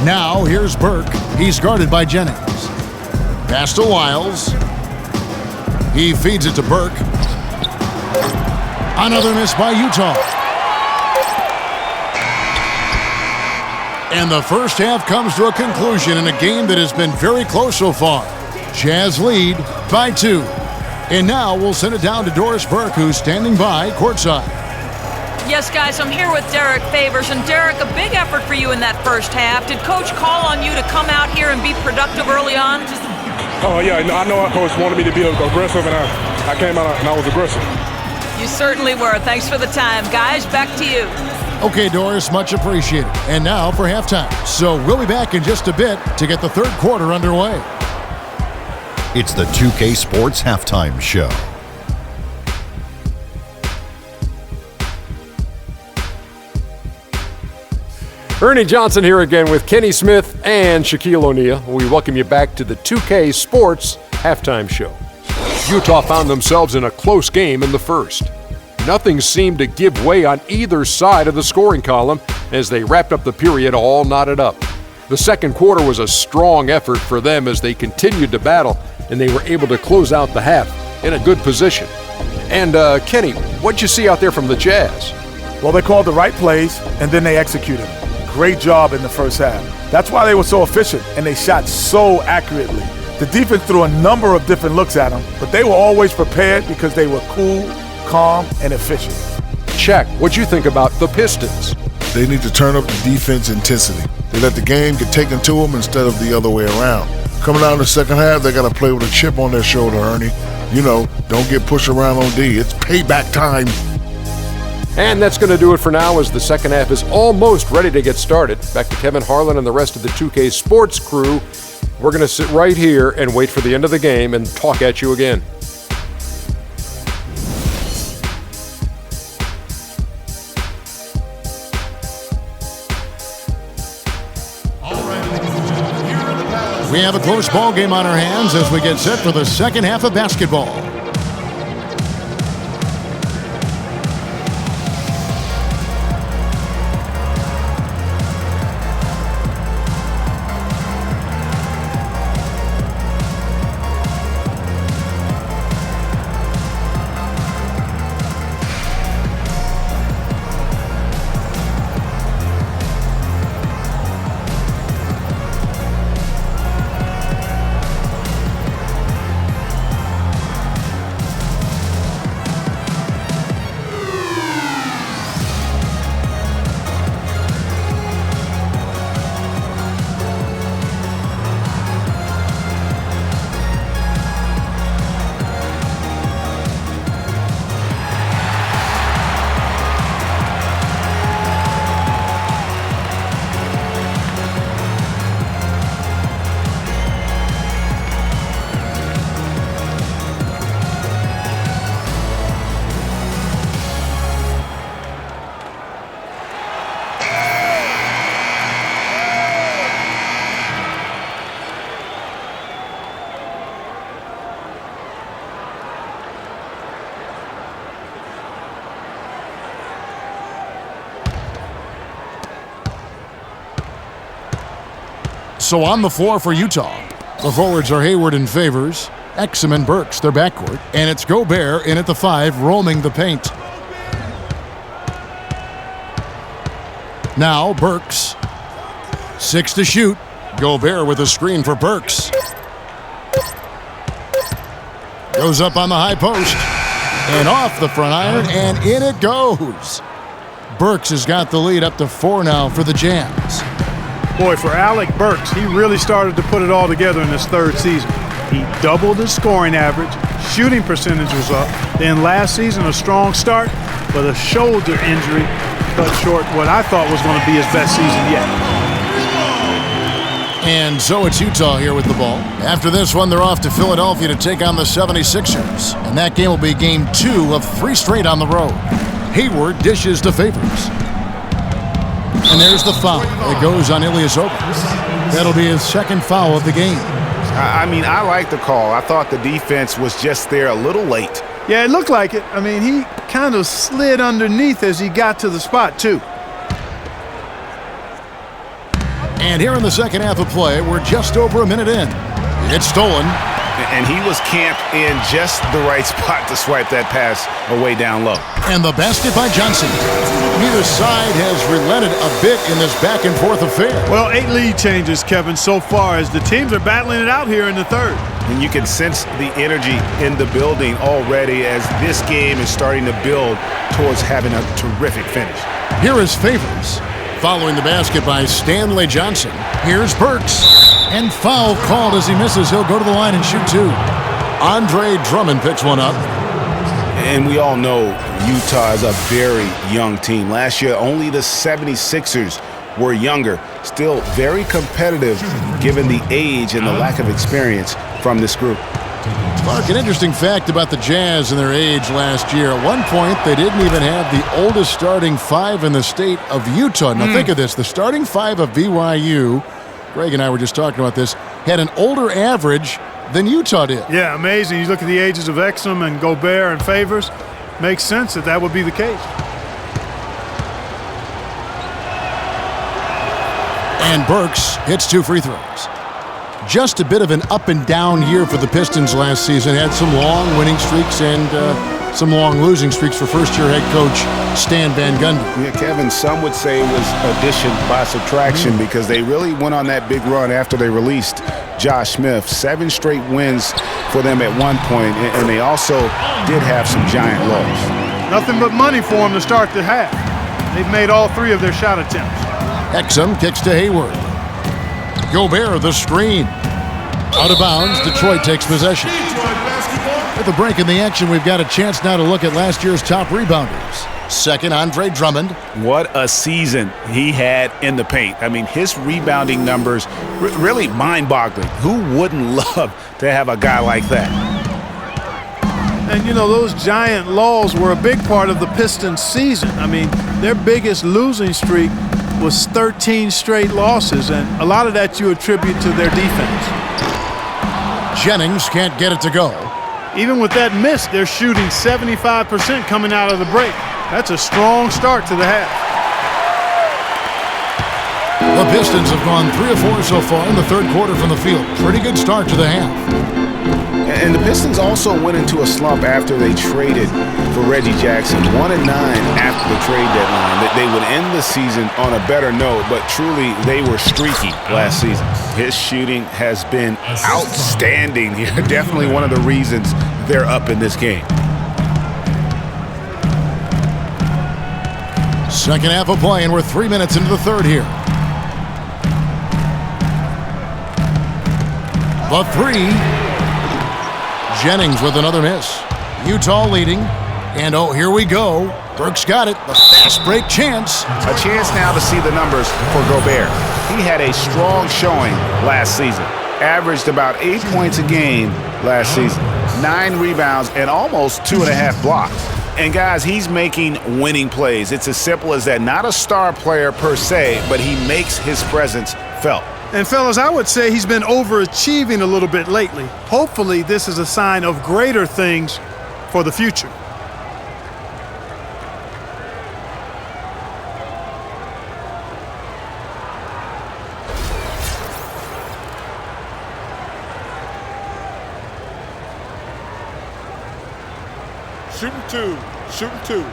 Now here's Burke. He's guarded by Jennings. Pass to Wiles. He feeds it to Burke. Another miss by Utah. And the first half comes to a conclusion in a game that has been very close so far. Jazz lead by 2. And now we'll send it down to Doris Burke, who's standing by courtside. Yes, guys, I'm here with Derek Favors. And Derek, a big effort for you in that first half. Did Coach call on you to come out here and be productive early on? Oh, yeah, I know our coach wanted me to be aggressive, and I came out and I was aggressive. You certainly were. Thanks for the time. Guys, back to you. Okay, Doris, much appreciated. And now for halftime. So we'll be back in just a bit to get the third quarter underway. It's the 2K Sports Halftime Show. Ernie Johnson here again with Kenny Smith and Shaquille O'Neal. We welcome you back to the 2K Sports Halftime Show. Utah found themselves in a close game in the first. Nothing seemed to give way on either side of the scoring column as they wrapped up the period all knotted up. The second quarter was a strong effort for them as they continued to battle, and they were able to close out the half in a good position. And Kenny, what'd you see out there from the Jazz? Well, they called the right plays, and then they executed. Great job in the first half. That's why they were so efficient, and they shot so accurately. The defense threw a number of different looks at them, but they were always prepared because they were cool, calm, and efficient. Shaq, what'd you think about the Pistons? They need to turn up the defense intensity. They let the game get taken to them instead of the other way around. Coming out in the second half, they got to play with a chip on their shoulder, Ernie. You know, don't get pushed around on D. It's payback time. And that's going to do it for now as the second half is almost ready to get started. Back to Kevin Harlan and the rest of the 2K Sports crew. We're going to sit right here and wait for the end of the game and talk at you again. We have a close ball game on our hands as we get set for the second half of basketball. So on the floor for Utah, the forwards are Hayward and Favors, Exum and Burks, their backcourt, and it's Gobert in at the 5, roaming the paint. Now Burks, 6 to shoot. Gobert with a screen for Burks. Goes up on the high post, and off the front iron, and in it goes. Burks has got the lead up to 4 now for the Jazz. Boy, for Alec Burks, he really started to put it all together in his third season. He doubled his scoring average, shooting percentage was up. Then last season, a strong start, but a shoulder injury cut short what I thought was going to be his best season yet. And so it's Utah here with the ball. After this one, they're off to Philadelphia to take on the 76ers. And that game will be game 2 of 3 straight on the road. Hayward dishes to Favors. And there's the foul. It goes on Ilyasova. That'll be his second foul of the game. I mean, I like the call. I thought the defense was just there a little late. Yeah, it looked like it. I mean, he kind of slid underneath as he got to the spot, too. And here in the second half of play, we're just over a minute in. It's stolen. And he was camped in just the right spot to swipe that pass away down low. And the basket by Johnson. Neither side has relented a bit in this back-and-forth affair. Well, 8 lead changes, Kevin, so far as the teams are battling it out here in the third. And you can sense the energy in the building already as this game is starting to build towards having a terrific finish. Here is Favors. Following the basket by Stanley Johnson. Here's Burks. And foul called as he misses. He'll go to the line and shoot 2. Andre Drummond picks one up. And we all know Utah is a very young team. Last year, only the 76ers were younger. Still very competitive given the age and the lack of experience from this group. Mark, an interesting fact about the Jazz and their age last year. At one point, they didn't even have the oldest starting 5 in the state of Utah. Now think of this. The starting 5 of BYU, Greg and I were just talking about this, had an older average than Utah did. Yeah, amazing. You look at the ages of Exum and Gobert and Favors. Makes sense that that would be the case. And Burks hits 2 free throws. Just a bit of an up and down year for the Pistons last season. Had some long winning streaks and some long losing streaks for first-year head coach Stan Van Gundy. Yeah, Kevin, some would say it was addition by subtraction because they really went on that big run after they released Josh Smith. 7 straight wins for them at one point, and they also did have some giant lows. Nothing but money for them to start the half. They've made all 3 of their shot attempts. Exum kicks to Hayward. Gobert, the screen. Out of bounds, Detroit takes possession. With the break in the action, we've got a chance now to look at last year's top rebounders. Second, Andre Drummond. What a season he had in the paint. I mean, his rebounding numbers really mind-boggling. Who wouldn't love to have a guy like that? And, you know, those giant lulls were a big part of the Pistons' season. I mean, their biggest losing streak was 13 straight losses, and a lot of that you attribute to their defense. Jennings can't get it to go. Even with that miss, they're shooting 75% coming out of the break. That's a strong start to the half. The Pistons have gone 3 of 4 so far in the third quarter from the field. Pretty good start to the half. And the Pistons also went into a slump after they traded for Reggie Jackson. 1-9 after the trade deadline. They would end the season on a better note, but truly they were streaky last season. His shooting has been outstanding here. Definitely one of the reasons they're up in this game. Second half of play, and we're 3 minutes into the third here. The 3. Jennings with another miss. Utah leading. And oh, here we go. Burks got it. The fast break chance. A chance now to see the numbers for Gobert. He had a strong showing last season. Averaged about 8 points a game last season. 9 rebounds and almost 2.5 blocks. And guys, he's making winning plays. It's as simple as that. Not a star player per se, but he makes his presence felt. And fellas, I would say he's been overachieving a little bit lately. Hopefully this is a sign of greater things for the future. Shooting 2. Shooting 2.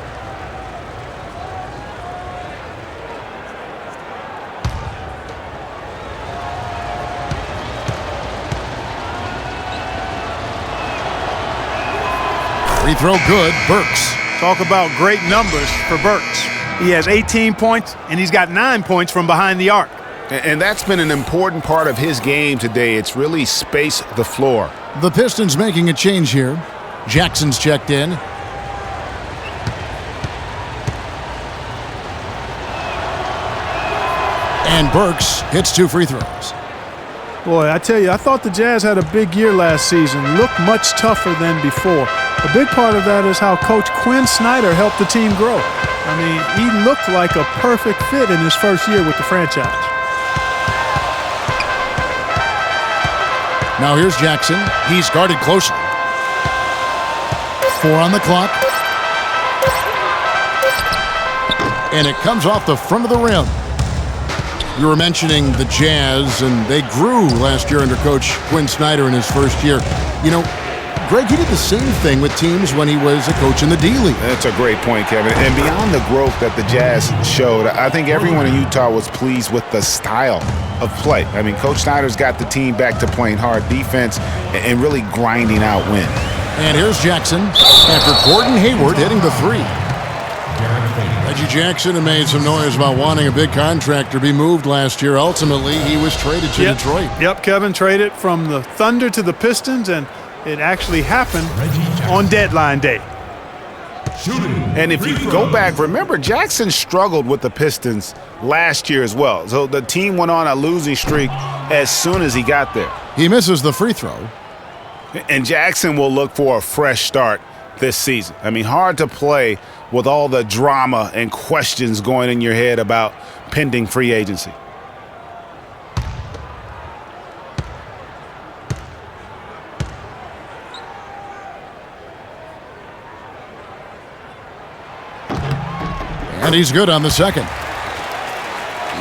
Free throw good, Burks. Talk about great numbers for Burks. He has 18 points, and he's got 9 points from behind the arc. And that's been an important part of his game today. It's really space the floor. The Pistons making a change here. Jackson's checked in. And Burks hits 2 free throws. Boy, I tell you, I thought the Jazz had a big year last season. Looked much tougher than before. A big part of that is how Coach Quinn Snyder helped the team grow. I mean, he looked like a perfect fit in his first year with the franchise. Now here's Jackson. He's guarded closely. 4 on the clock. And it comes off the front of the rim. You were mentioning the Jazz, and they grew last year under Coach Quinn Snyder in his first year. You know, Greg, he did the same thing with teams when he was a coach in the D-League. That's a great point, Kevin. And beyond the growth that the Jazz showed, I think everyone in Utah was pleased with the style of play. I mean, Coach Snyder's got the team back to playing hard defense and really grinding out wins. And here's Jackson after Gordon Hayward hitting the 3. Reggie Jackson had made some noise about wanting a big contract to be moved last year. Ultimately, he was traded to Detroit. Yep, Kevin traded from the Thunder to the Pistons, and it actually happened on deadline day. And if you go back, remember Jackson struggled with the Pistons last year as well. So the team went on a losing streak as soon as he got there. He misses the free throw. And Jackson will look for a fresh start this season. I mean, hard to play with all the drama and questions going in your head about pending free agency. And he's good on the second.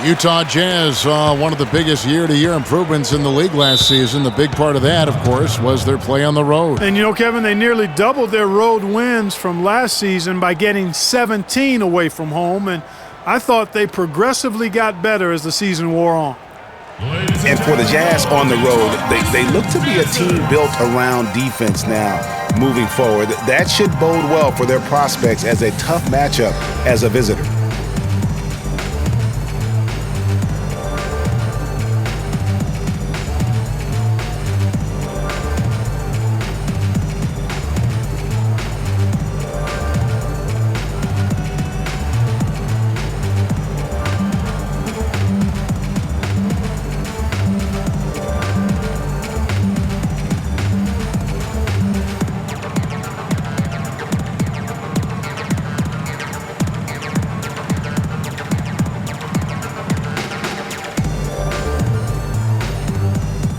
Utah Jazz saw one of the biggest year-to-year improvements in the league last season. The big part of that, of course, was their play on the road. And, you know, Kevin, they nearly doubled their road wins from last season by getting 17 away from home. And I thought they progressively got better as the season wore on. And for the Jazz on the road, they look to be a team built around defense now moving forward. That should bode well for their prospects as a tough matchup as a visitor.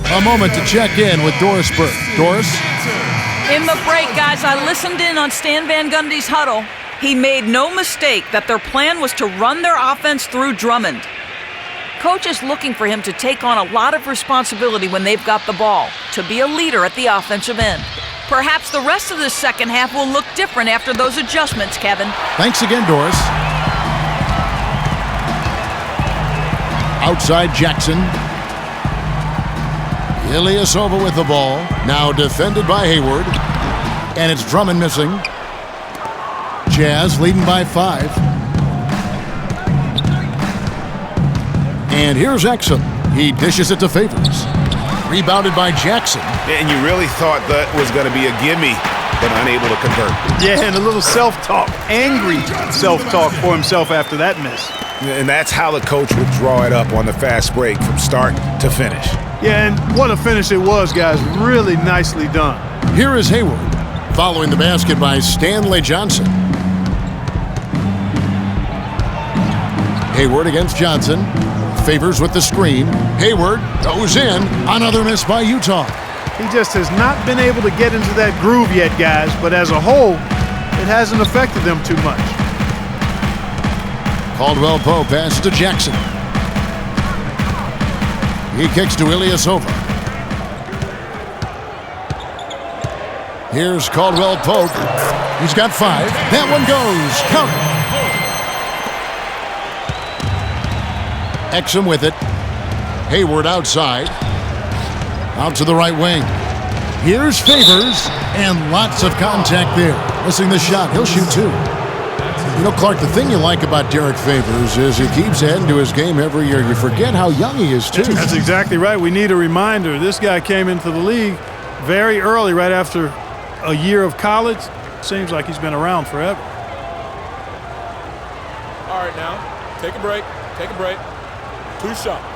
A moment to check in with Doris Burke. Doris? In the break, guys, I listened in on Stan Van Gundy's huddle. He made no mistake that their plan was to run their offense through Drummond. Coach is looking for him to take on a lot of responsibility when they've got the ball, to be a leader at the offensive end. Perhaps the rest of the second half will look different after those adjustments, Kevin. Thanks again, Doris. Outside Jackson. Ilyasova with the ball. Now defended by Hayward. And it's Drummond missing. Jazz leading by 5. And here's Exum. He dishes it to Favors. Rebounded by Jackson. And you really thought that was going to be a gimme, but unable to convert. Yeah, and a little self-talk, angry self-talk for himself after that miss. And that's how the coach would draw it up on the fast break from start to finish. Yeah, and what a finish it was, guys. Really nicely done. Here is Hayward, following the basket by Stanley Johnson. Hayward against Johnson. Favors with the screen. Hayward goes in. Another miss by Utah. He just has not been able to get into that groove yet, guys, but as a whole, it hasn't affected them too much. Caldwell Pope passes to Jackson. He kicks to Ilyasova. Here's Caldwell Pope. He's got 5. That one goes. Count. Exum with it. Hayward outside. Out to the right wing. Here's Favors, and lots of contact there. Missing the shot. He'll shoot 2. You know, Clark, the thing you like about Derek Favors is he keeps adding to his game every year. You forget how young he is, too. That's exactly right. We need a reminder. This guy came into the league very early, right after a year of college. Seems like he's been around forever. All right, now, take a break. Take a break. 2 shots.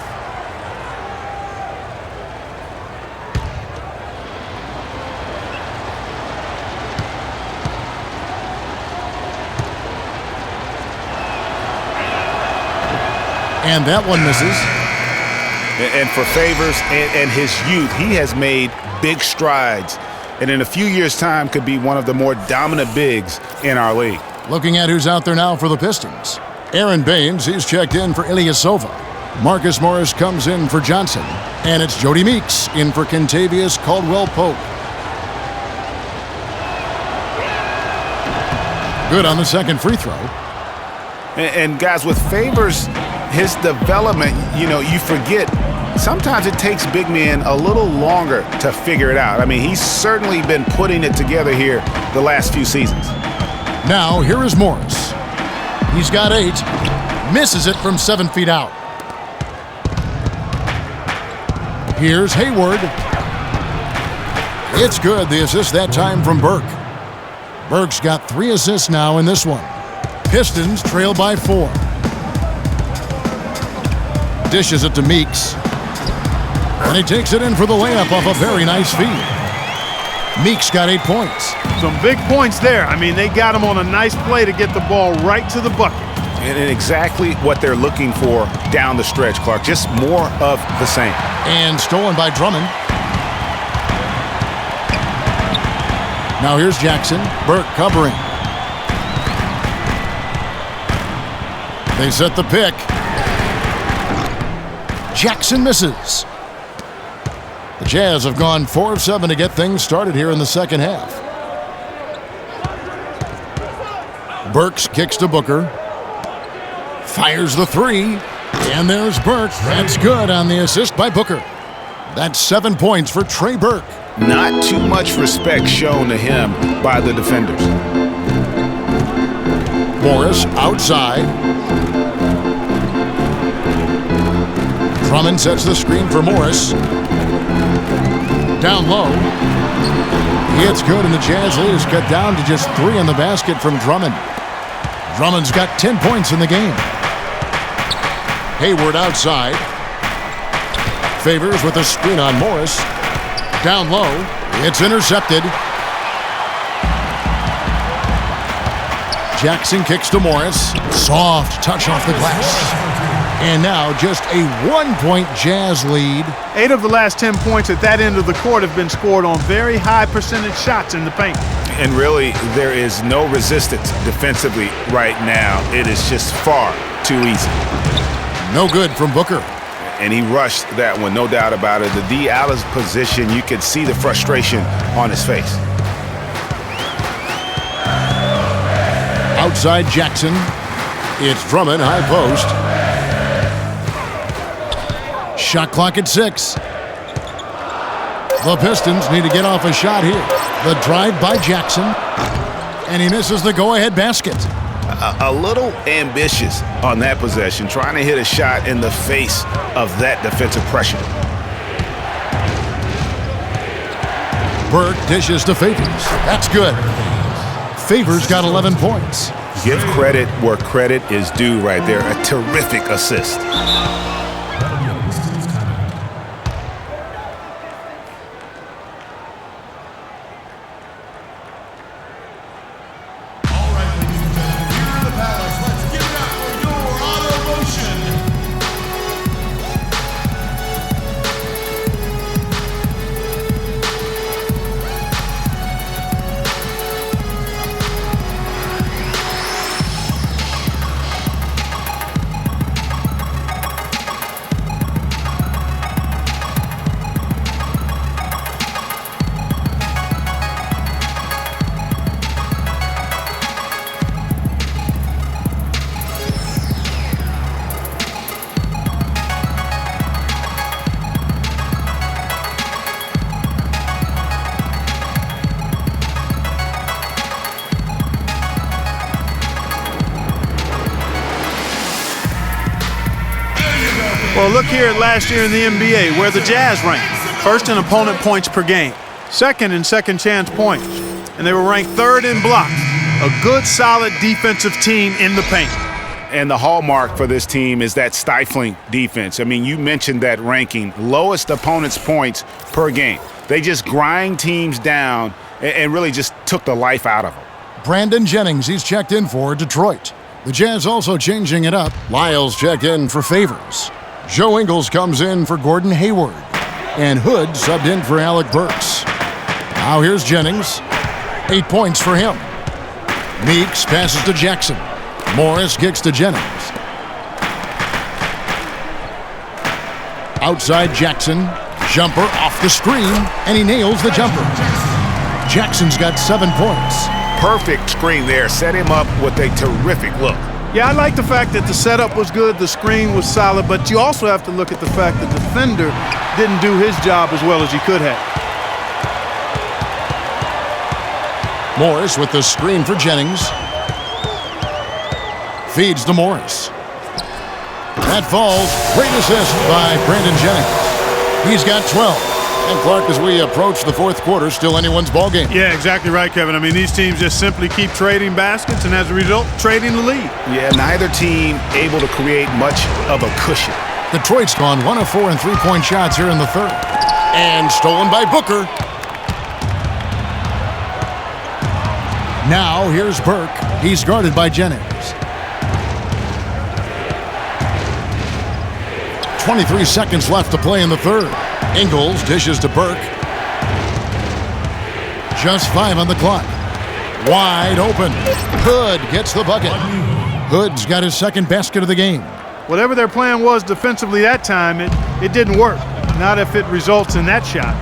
And that one misses. And for Favors and his youth, he has made big strides and in a few years' time could be one of the more dominant bigs in our league. Looking at who's out there now for the Pistons. Aaron Baines, he's checked in for Ilyasova. Marcus Morris comes in for Johnson. And it's Jody Meeks in for Kentavious Caldwell-Pope. Good on the second free throw. And guys, with Favors, his development, you forget, sometimes it takes big men a little longer to figure it out. I mean, he's certainly been putting it together here the last few seasons. Now, here is Morris. He's got 8. Misses it from 7 feet out. Here's Hayward. It's good. The assist that time from Burke. Burke's got 3 assists now in this one. Pistons trail by 4. Dishes it to Meeks. And he takes it in for the layup off a very nice feed. Meeks got 8 points. Some big points there. I mean, they got him on a nice play to get the ball right to the bucket. And exactly what they're looking for down the stretch, Clark. Just more of the same. And stolen by Drummond. Now here's Jackson. Burke covering. They set the pick. Jackson misses. The Jazz have gone 4 of 7 to get things started here in the second half. Burks kicks to Booker. Fires the 3. And there's Burke. That's good on the assist by Booker. That's 7 points for Trey Burke. Not too much respect shown to him by the defenders. Morris outside. Drummond sets the screen for Morris. Down low. It's good, and the Jazz lead is cut down to just 3 in the basket from Drummond. Drummond's got 10 points in the game. Hayward outside. Favors with a screen on Morris. Down low. It's intercepted. Jackson kicks to Morris. Soft touch off the glass. And now just a 1-point Jazz lead. 8 of the last 10 points at that end of the court have been scored on very high percentage shots in the paint. And really, there is no resistance defensively right now. It is just far too easy. No good from Booker. And he rushed that one, no doubt about it. The D. Allen's position, you could see the frustration on his face. Outside Jackson. It's Drummond, high post. Shot clock at 6. The Pistons need to get off a shot here. The drive by Jackson. And he misses the go-ahead basket. A little ambitious on that possession, trying to hit a shot in the face of that defensive pressure. Burke dishes to Favors. That's good. Favors got 11 points. Give credit where credit is due right there. A terrific assist. Well, look here at last year in the NBA, where the Jazz ranked. First in opponent points per game, second in second chance points, and they were ranked 3rd in blocks. A good, solid defensive team in the paint. And the hallmark for this team is that stifling defense. I mean, you mentioned that ranking, lowest opponent's points per game. They just grind teams down and really just took the life out of them. Brandon Jennings, he's checked in for Detroit. The Jazz also changing it up. Lyles checked in for Favors. Joe Ingles comes in for Gordon Hayward. And Hood subbed in for Alec Burks. Now here's Jennings. 8 points for him. Meeks passes to Jackson. Morris kicks to Jennings. Outside Jackson. Jumper off the screen, and he nails the jumper. Jackson's got 7 points. Perfect screen there. Set him up with a terrific look. Yeah, I like the fact that the setup was good, the screen was solid, but you also have to look at the fact that the defender didn't do his job as well as he could have. Morris with the screen for Jennings. Feeds to Morris. That falls. Great assist by Brandon Jennings. He's got 12. And Clark, as we approach the fourth quarter, still anyone's ballgame. Yeah, exactly right, Kevin. I mean, these teams just simply keep trading baskets, and as a result, trading the lead. Yeah, neither team able to create much of a cushion. Detroit's gone 1 of 4 in three-point shots here in the third. And stolen by Booker. Now here's Burke. He's guarded by Jennings. 23 seconds left to play in the third. Ingles dishes to Burke. Just 5 on the clock. Wide open. Hood gets the bucket. Hood's got his second basket of the game. Whatever their plan was defensively that time, it didn't work. Not if it results in that shot.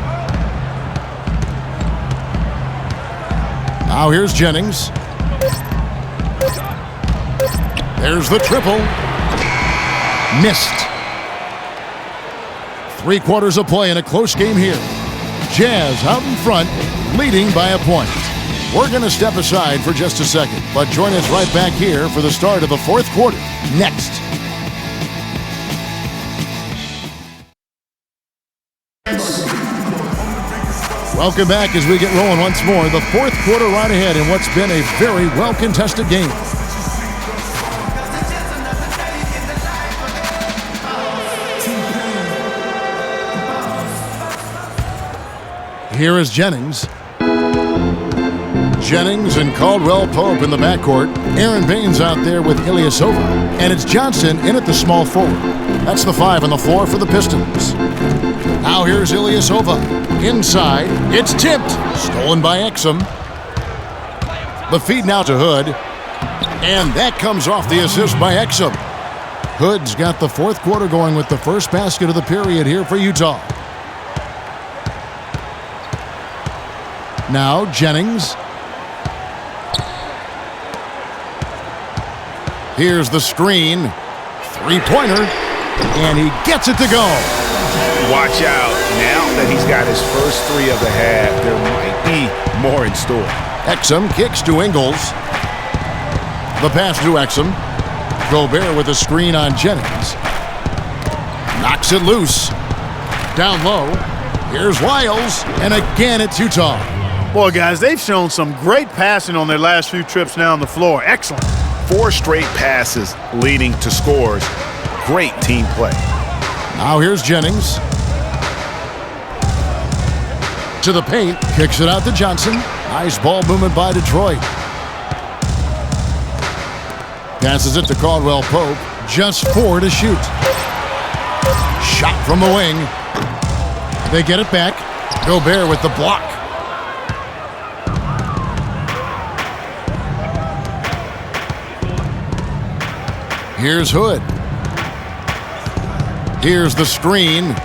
Now here's Jennings. There's the triple. Missed. 3 quarters of play in a close game here. Jazz out in front, leading by a point. We're going to step aside for just a second, but join us right back here for the start of the fourth quarter. Next. Welcome back as we get rolling once more. The fourth quarter right ahead in what's been a very well-contested game. Here is Jennings. Jennings and Caldwell Pope in the backcourt. Aaron Baines out there with Ilyasova. And it's Johnson in at the small forward. That's the 5 on the floor for the Pistons. Now here's Ilyasova. Inside. It's tipped. Stolen by Exum. The feed now to Hood. And that comes off the assist by Exum. Hood's got the fourth quarter going with the first basket of the period here for Utah. Now Jennings. Here's the screen. 3-pointer. And he gets it to go. Watch out. Now that he's got his first 3 of the half, there might be more in store. Exum kicks to Ingles. The pass to Exum. Gobert with a screen on Jennings. Knocks it loose. Down low. Here's Wiles. And again it's Utah. Boy, guys, they've shown some great passing on their last few trips down the floor. Excellent. 4 straight passes leading to scores. Great team play. Now here's Jennings. To the paint. Kicks it out to Johnson. Nice ball movement by Detroit. Passes it to Caldwell Pope. Just 4 to shoot. Shot from the wing. They get it back. Gobert with the block. Here's Hood. Here's the screen.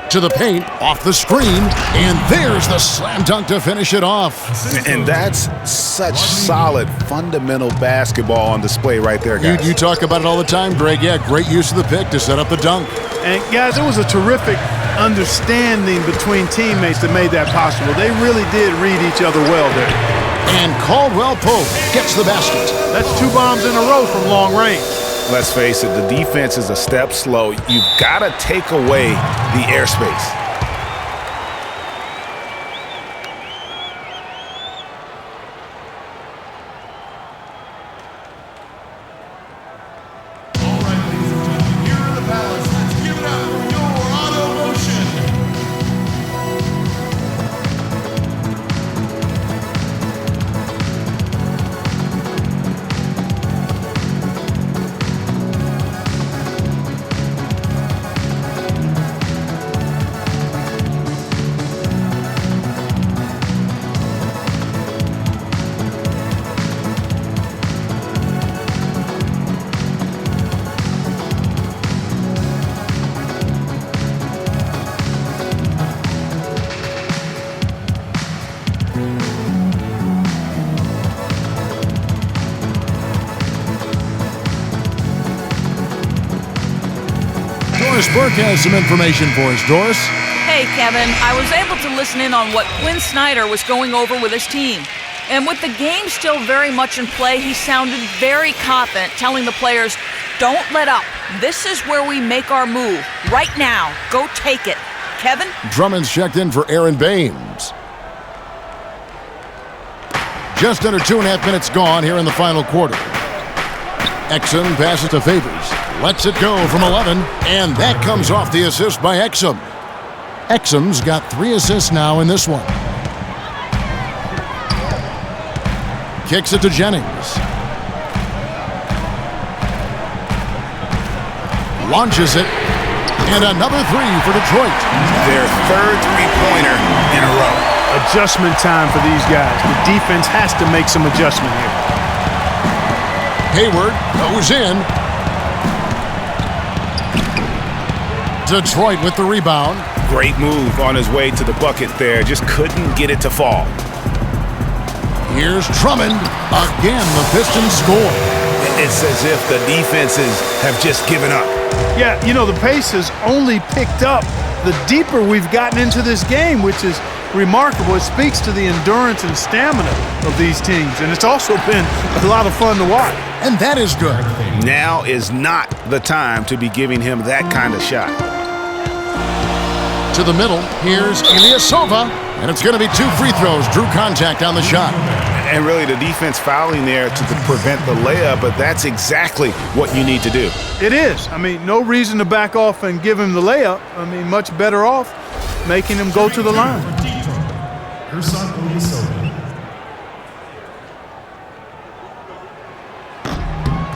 To the paint, off the screen, and there's the slam dunk to finish it off. And that's such solid, fundamental basketball on display right there, guys. You talk about it all the time, Greg. Yeah, great use of the pick to set up the dunk. And, guys, it was a terrific understanding between teammates that made that possible. They really did read each other well there. And Caldwell Pope gets the basket. That's 2 bombs in a row from long range. Let's face it, the defense is a step slow. You've got to take away the airspace. All right, ladies and gentlemen, here in the Palace, let's give it up for your auto motion. Burke has some information for us. Doris? Hey, Kevin, I was able to listen in on what Quinn Snyder was going over with his team. And with the game still very much in play, he sounded very confident, telling the players, don't let up. This is where we make our move. Right now. Go take it. Kevin? Drummond's checked in for Aaron Baines. Just under 2.5 minutes gone here in the final quarter. Exum passes to Favors. Lets it go from 11, and that comes off the assist by Exum. Exum's got 3 assists now in this one. Kicks it to Jennings. Launches it, and another 3 for Detroit. Their third three-pointer in a row. Adjustment time for these guys. The defense has to make some adjustment here. Hayward goes in. Detroit with the rebound. Great move on his way to the bucket there. Just couldn't get it to fall. Here's Drummond. Again, the Pistons score. It's as if the defenses have just given up. Yeah, you know, the pace has only picked up the deeper we've gotten into this game, which is remarkable. It speaks to the endurance and stamina of these teams, and it's also been a lot of fun to watch. And that is good. Now is not the time to be giving him that kind of shot. To the middle, here's Ilyasova, and it's going to be 2 free throws. Drew contact on the shot. And really the defense fouling there to prevent the layup, but that's exactly what you need to do. It is. I mean, no reason to back off and give him the layup. I mean, much better off making him go to the line.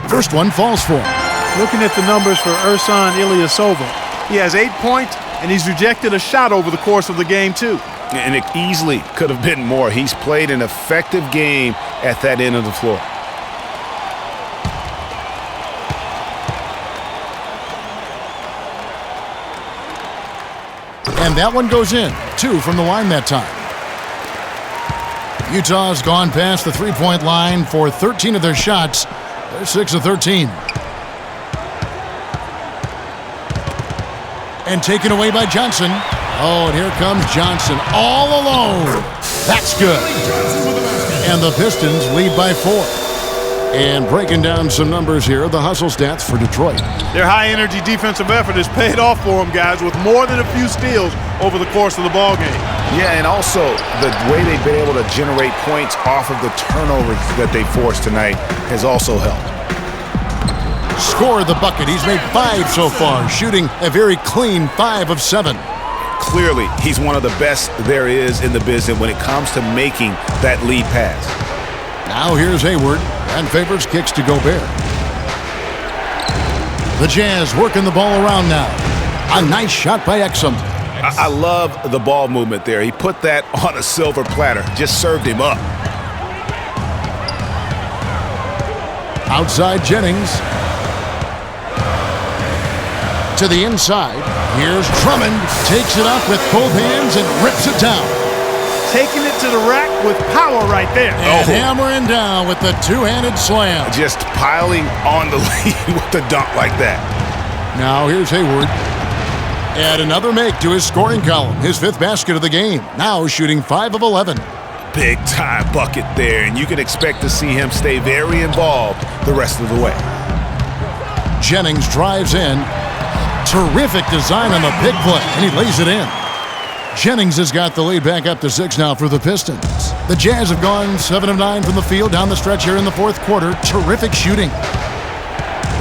First one falls for him. Looking at the numbers for Ersan Ilyasova, he has 8 points, and he's rejected a shot over the course of the game, too. And it easily could have been more. He's played an effective game at that end of the floor. And that one goes in. 2 from the line that time. Utah's gone past the three-point line for 13 of their shots. They're 6 of 13. And taken away by Johnson. Oh, and here comes Johnson all alone. That's good. And the Pistons lead by 4. And breaking down some numbers here, the hustle stats for Detroit. Their high-energy defensive effort has paid off for them, guys, with more than a few steals over the course of the ballgame. Yeah, and also the way they've been able to generate points off of the turnovers that they forced tonight has also helped. Scored the bucket. He's made 5 so far, shooting a very clean 5 of 7. Clearly, he's one of the best there is in the business when it comes to making that lead pass. Now here's Hayward, and Favors kicks to Gobert. The Jazz working the ball around now. A nice shot by Exum. I love the ball movement there. He put that on a silver platter, just served him up. Outside Jennings. To the inside. Here's Drummond. Takes it up with both hands and rips it down. Taking it to the rack with power right there. And hammering down with the two-handed slam. Just piling on the lead with the dunk like that. Now here's Hayward. Add another make to his scoring column. His 5th basket of the game. Now shooting 5 of 11. Big time bucket there, and you can expect to see him stay very involved the rest of the way. Jennings drives in. Terrific design on the big play, and he lays it in. Jennings has got the lead back up to 6 now for the Pistons. The Jazz have gone 7 of 9 from the field down the stretch here in the 4th quarter. Terrific shooting.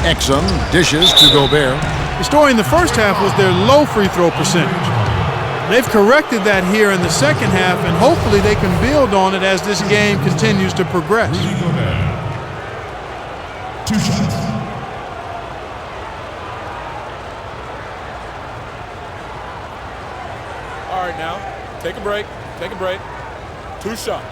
Exum dishes to Gobert. The story in the first half was their low free throw percentage. They've corrected that here in the second half, and hopefully they can build on it as this game continues to progress. 2 shots. All right, now, take a break. Take a break. 2 shots.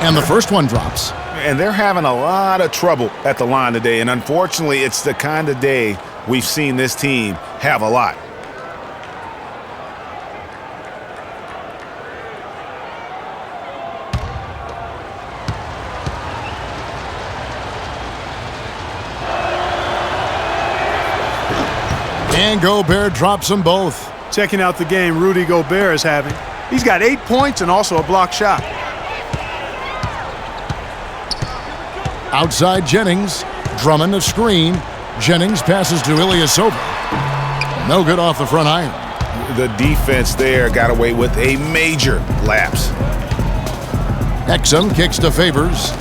And the first one drops. And they're having a lot of trouble at the line today, and unfortunately, it's the kind of day we've seen this team have a lot. And Gobert drops them both. Checking out the game Rudy Gobert is having. He's got 8 points and also a block shot. Outside Jennings. Drummond a screen. Jennings passes to Ilyasova. No good off the front iron. The defense there got away with a major lapse. Exum kicks to Favors.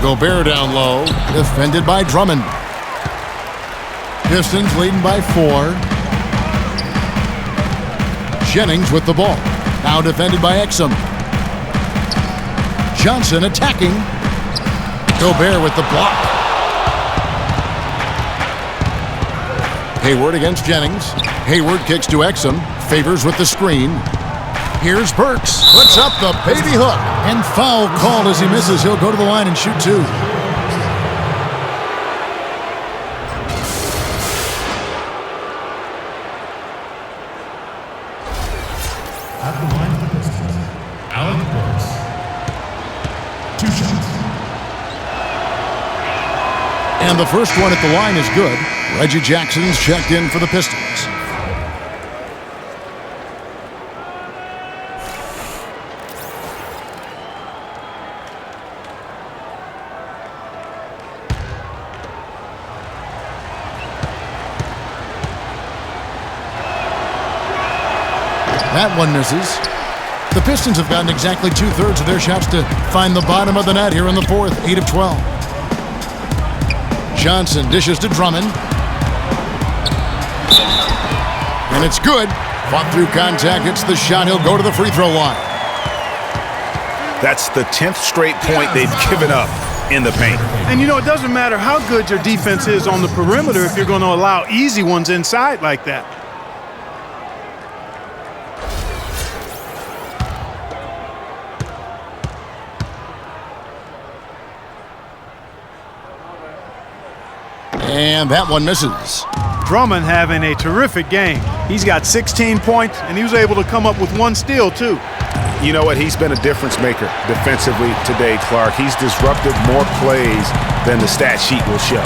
Gobert down low. Defended by Drummond. Pistons leading by 4. Jennings with the ball. Now defended by Exum. Johnson attacking. Gobert with the block. Hayward against Jennings. Hayward kicks to Exum. Favors with the screen. Here's Burks. Puts up the baby hook. And foul called as he misses. He'll go to the line and shoot 2. At the line for the Pistons, Alec Burks. 2 shots. And the first one at the line is good. Reggie Jackson's checked in for the Pistons. That one misses. The Pistons have gotten exactly 2/3 of their shots to find the bottom of the net here in the fourth. 8 of 12. Johnson dishes to Drummond. And it's good. Fought through contact, hits the shot. He'll go to the free throw line. That's the 10th straight point they've given up in the paint. And you know, it doesn't matter how good your defense is on the perimeter if you're going to allow easy ones inside like that. And that one misses. Drummond having a terrific game. He's got 16 points, and he was able to come up with 1 steal, too. You know what? He's been a difference maker defensively today, Clark. He's disrupted more plays than the stat sheet will show.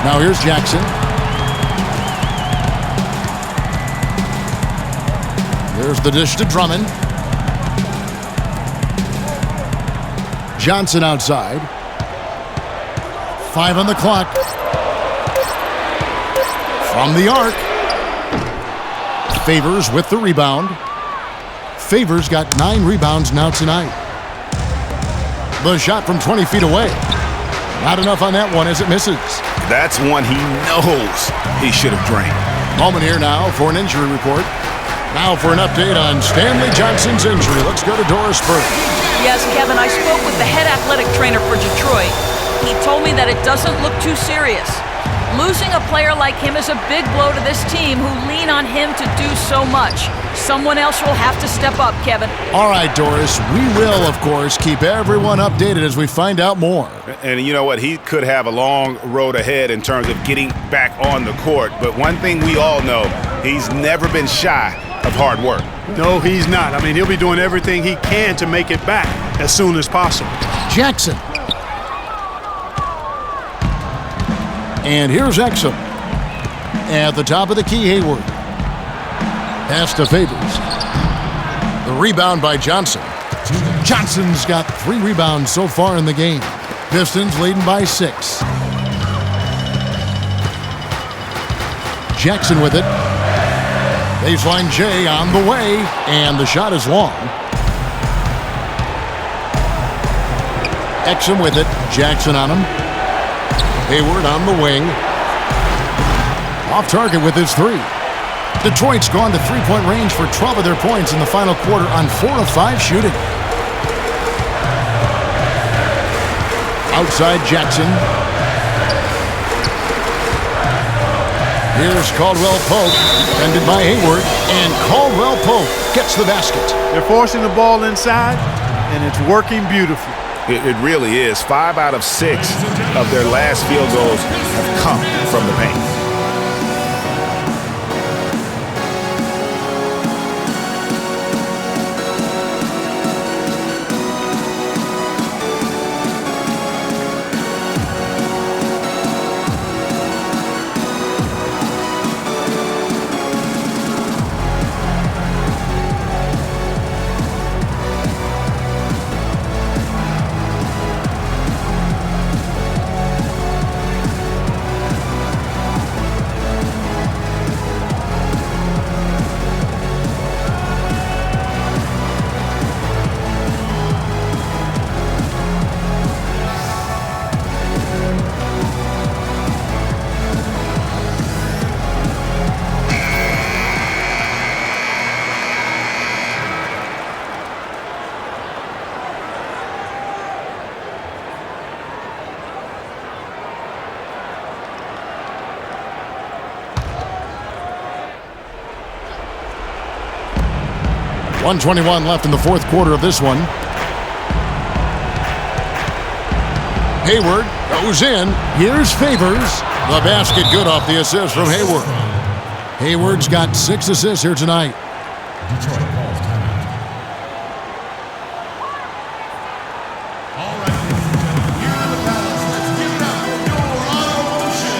Now here's Jackson. There's the dish to Drummond. Johnson outside. 5 on the clock. From the arc. Favors with the rebound. Favors got 9 rebounds now tonight. The shot from 20 feet away. Not enough on that one as it misses. That's one he knows he should have drained. Moment here now for an injury report. Now for an update on Stanley Johnson's injury. Let's go to Doris Burke. Yes, Kevin, I spoke with the head athletic trainer for Detroit. He told me that it doesn't look too serious. Losing a player like him is a big blow to this team who lean on him to do so much. Someone else will have to step up, Kevin. All right, Doris, we will, of course, keep everyone updated as we find out more. And you know what? He could have a long road ahead in terms of getting back on the court. But one thing we all know, he's never been shy of hard work. No, he's not. I mean, he'll be doing everything he can to make it back as soon as possible. Jackson. And here's Exum. At the top of the key, Hayward. Pass to Favors. The rebound by Johnson. Johnson's got 3 rebounds so far in the game. Pistons leading by 6. Jackson with it. Baseline J on the way. And the shot is long. Exum with it. Jackson on him. Hayward on the wing. Off target with his 3. Detroit's gone to 3-point range for 12 of their points in the final quarter on 4 of 5 shooting. Outside Jackson. Here's Caldwell Pope, defended by Hayward, and Caldwell Pope gets the basket. They're forcing the ball inside, and it's working beautifully. It really is. 5 out of 6 of their last field goals have come from the paint. 1:21 left in the fourth quarter of this one. Hayward goes in. Here's Favors. The basket good off the assist from Hayward. Hayward's got 6 assists here tonight. Detroit calls timeout. All right, ladies and gentlemen, here in the Palace, let's give it up for your honorable mention.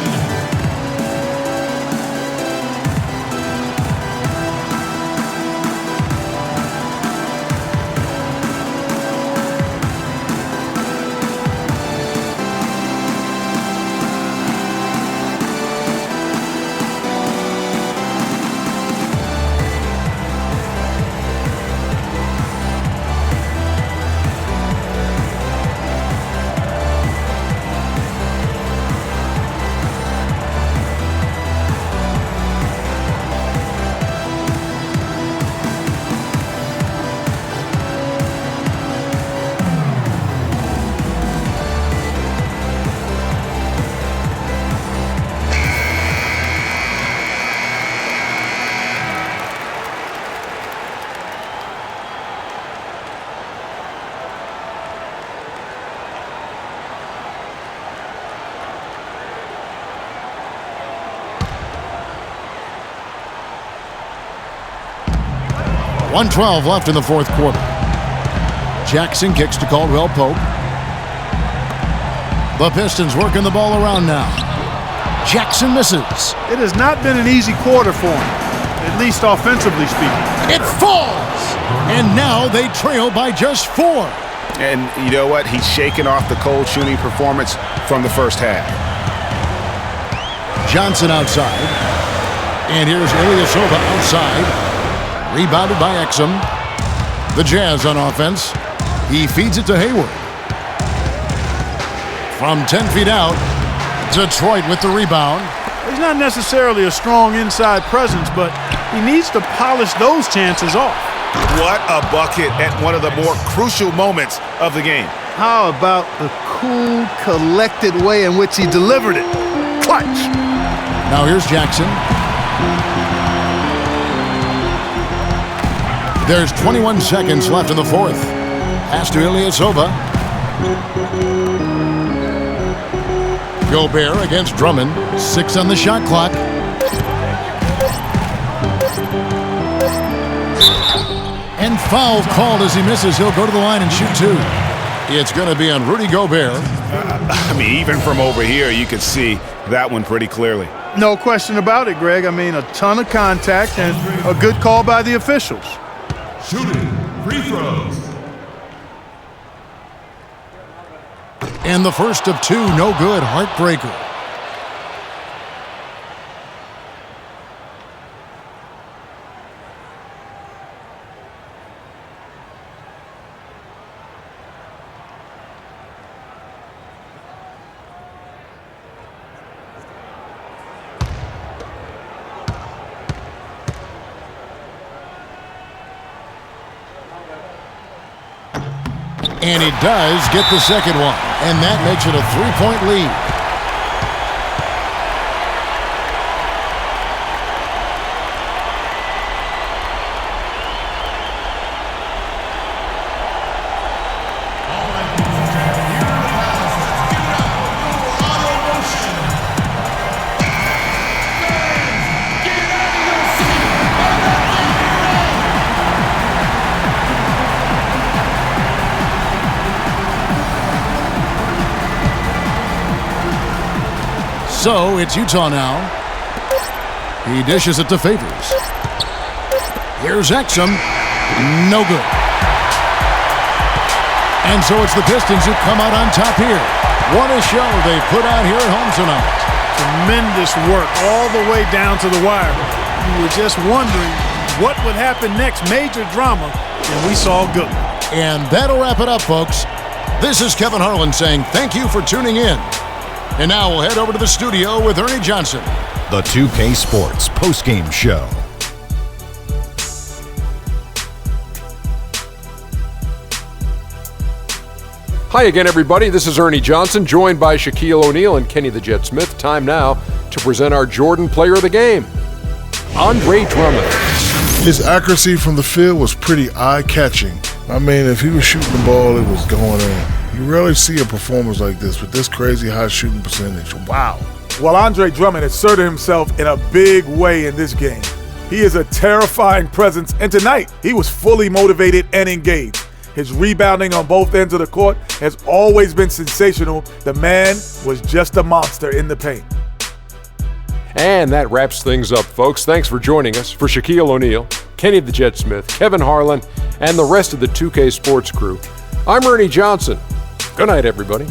.112 left in the fourth quarter. Jackson kicks to Caldwell Pope. The Pistons working the ball around now. Jackson misses. It has not been an easy quarter for him, at least offensively speaking. It falls! And now they trail by just 4. And you know what? He's shaking off the cold shooting performance from the first half. Johnson outside. And here's Ilyasova outside. Rebounded by Exum. The Jazz on offense. He feeds it to Hayward. From 10 feet out, Detroit with the rebound. He's not necessarily a strong inside presence, but he needs to polish those chances off. What a bucket at one of the more crucial moments of the game. How about the cool, collected way in which he delivered it? Clutch. Now here's Jackson. There's 21 seconds left in the fourth. Pass to Ilyasova. Gobert against Drummond. 6 on the shot clock. And foul called as he misses. He'll go to the line and shoot 2. It's going to be on Rudy Gobert. I mean, even from over here, you could see that one pretty clearly. No question about it, Greg. I mean, a ton of contact and a good call by the officials. Shooting free throws. And the first of 2, no good. Heartbreaker. And he does get the second one. And that makes it a 3-point lead. All right, ladies and gentlemen, here in the Palace, let's give it up for your honorable mention. Fans, get out of your seat and let's hear it. So it's Utah now. He dishes it to Favors. Here's Exum. No good. And so it's the Pistons who come out on top here. What a show they put out here at home tonight. Tremendous work all the way down to the wire. You were just wondering what would happen next. Major drama, and we saw good. And that'll wrap it up, folks. This is Kevin Harlan saying thank you for tuning in. And now we'll head over to the studio with Ernie Johnson. The 2K Sports postgame show. Hi again, everybody. This is Ernie Johnson, joined by Shaquille O'Neal and Kenny the Jet Smith. Time now to present our Jordan Player of the Game, Andre Drummond. His accuracy from the field was pretty eye-catching. I mean, if he was shooting the ball, it was going in. You rarely see a performance like this with this crazy high shooting percentage. Wow. Well, Andre Drummond asserted himself in a big way in this game. He is a terrifying presence, and tonight he was fully motivated and engaged. His rebounding on both ends of the court has always been sensational. The man was just a monster in the paint. And that wraps things up, folks. Thanks for joining us. For Shaquille O'Neal, Kenny the Jet Smith, Kevin Harlan, and the rest of the 2K Sports crew, I'm Ernie Johnson. Good night, everybody.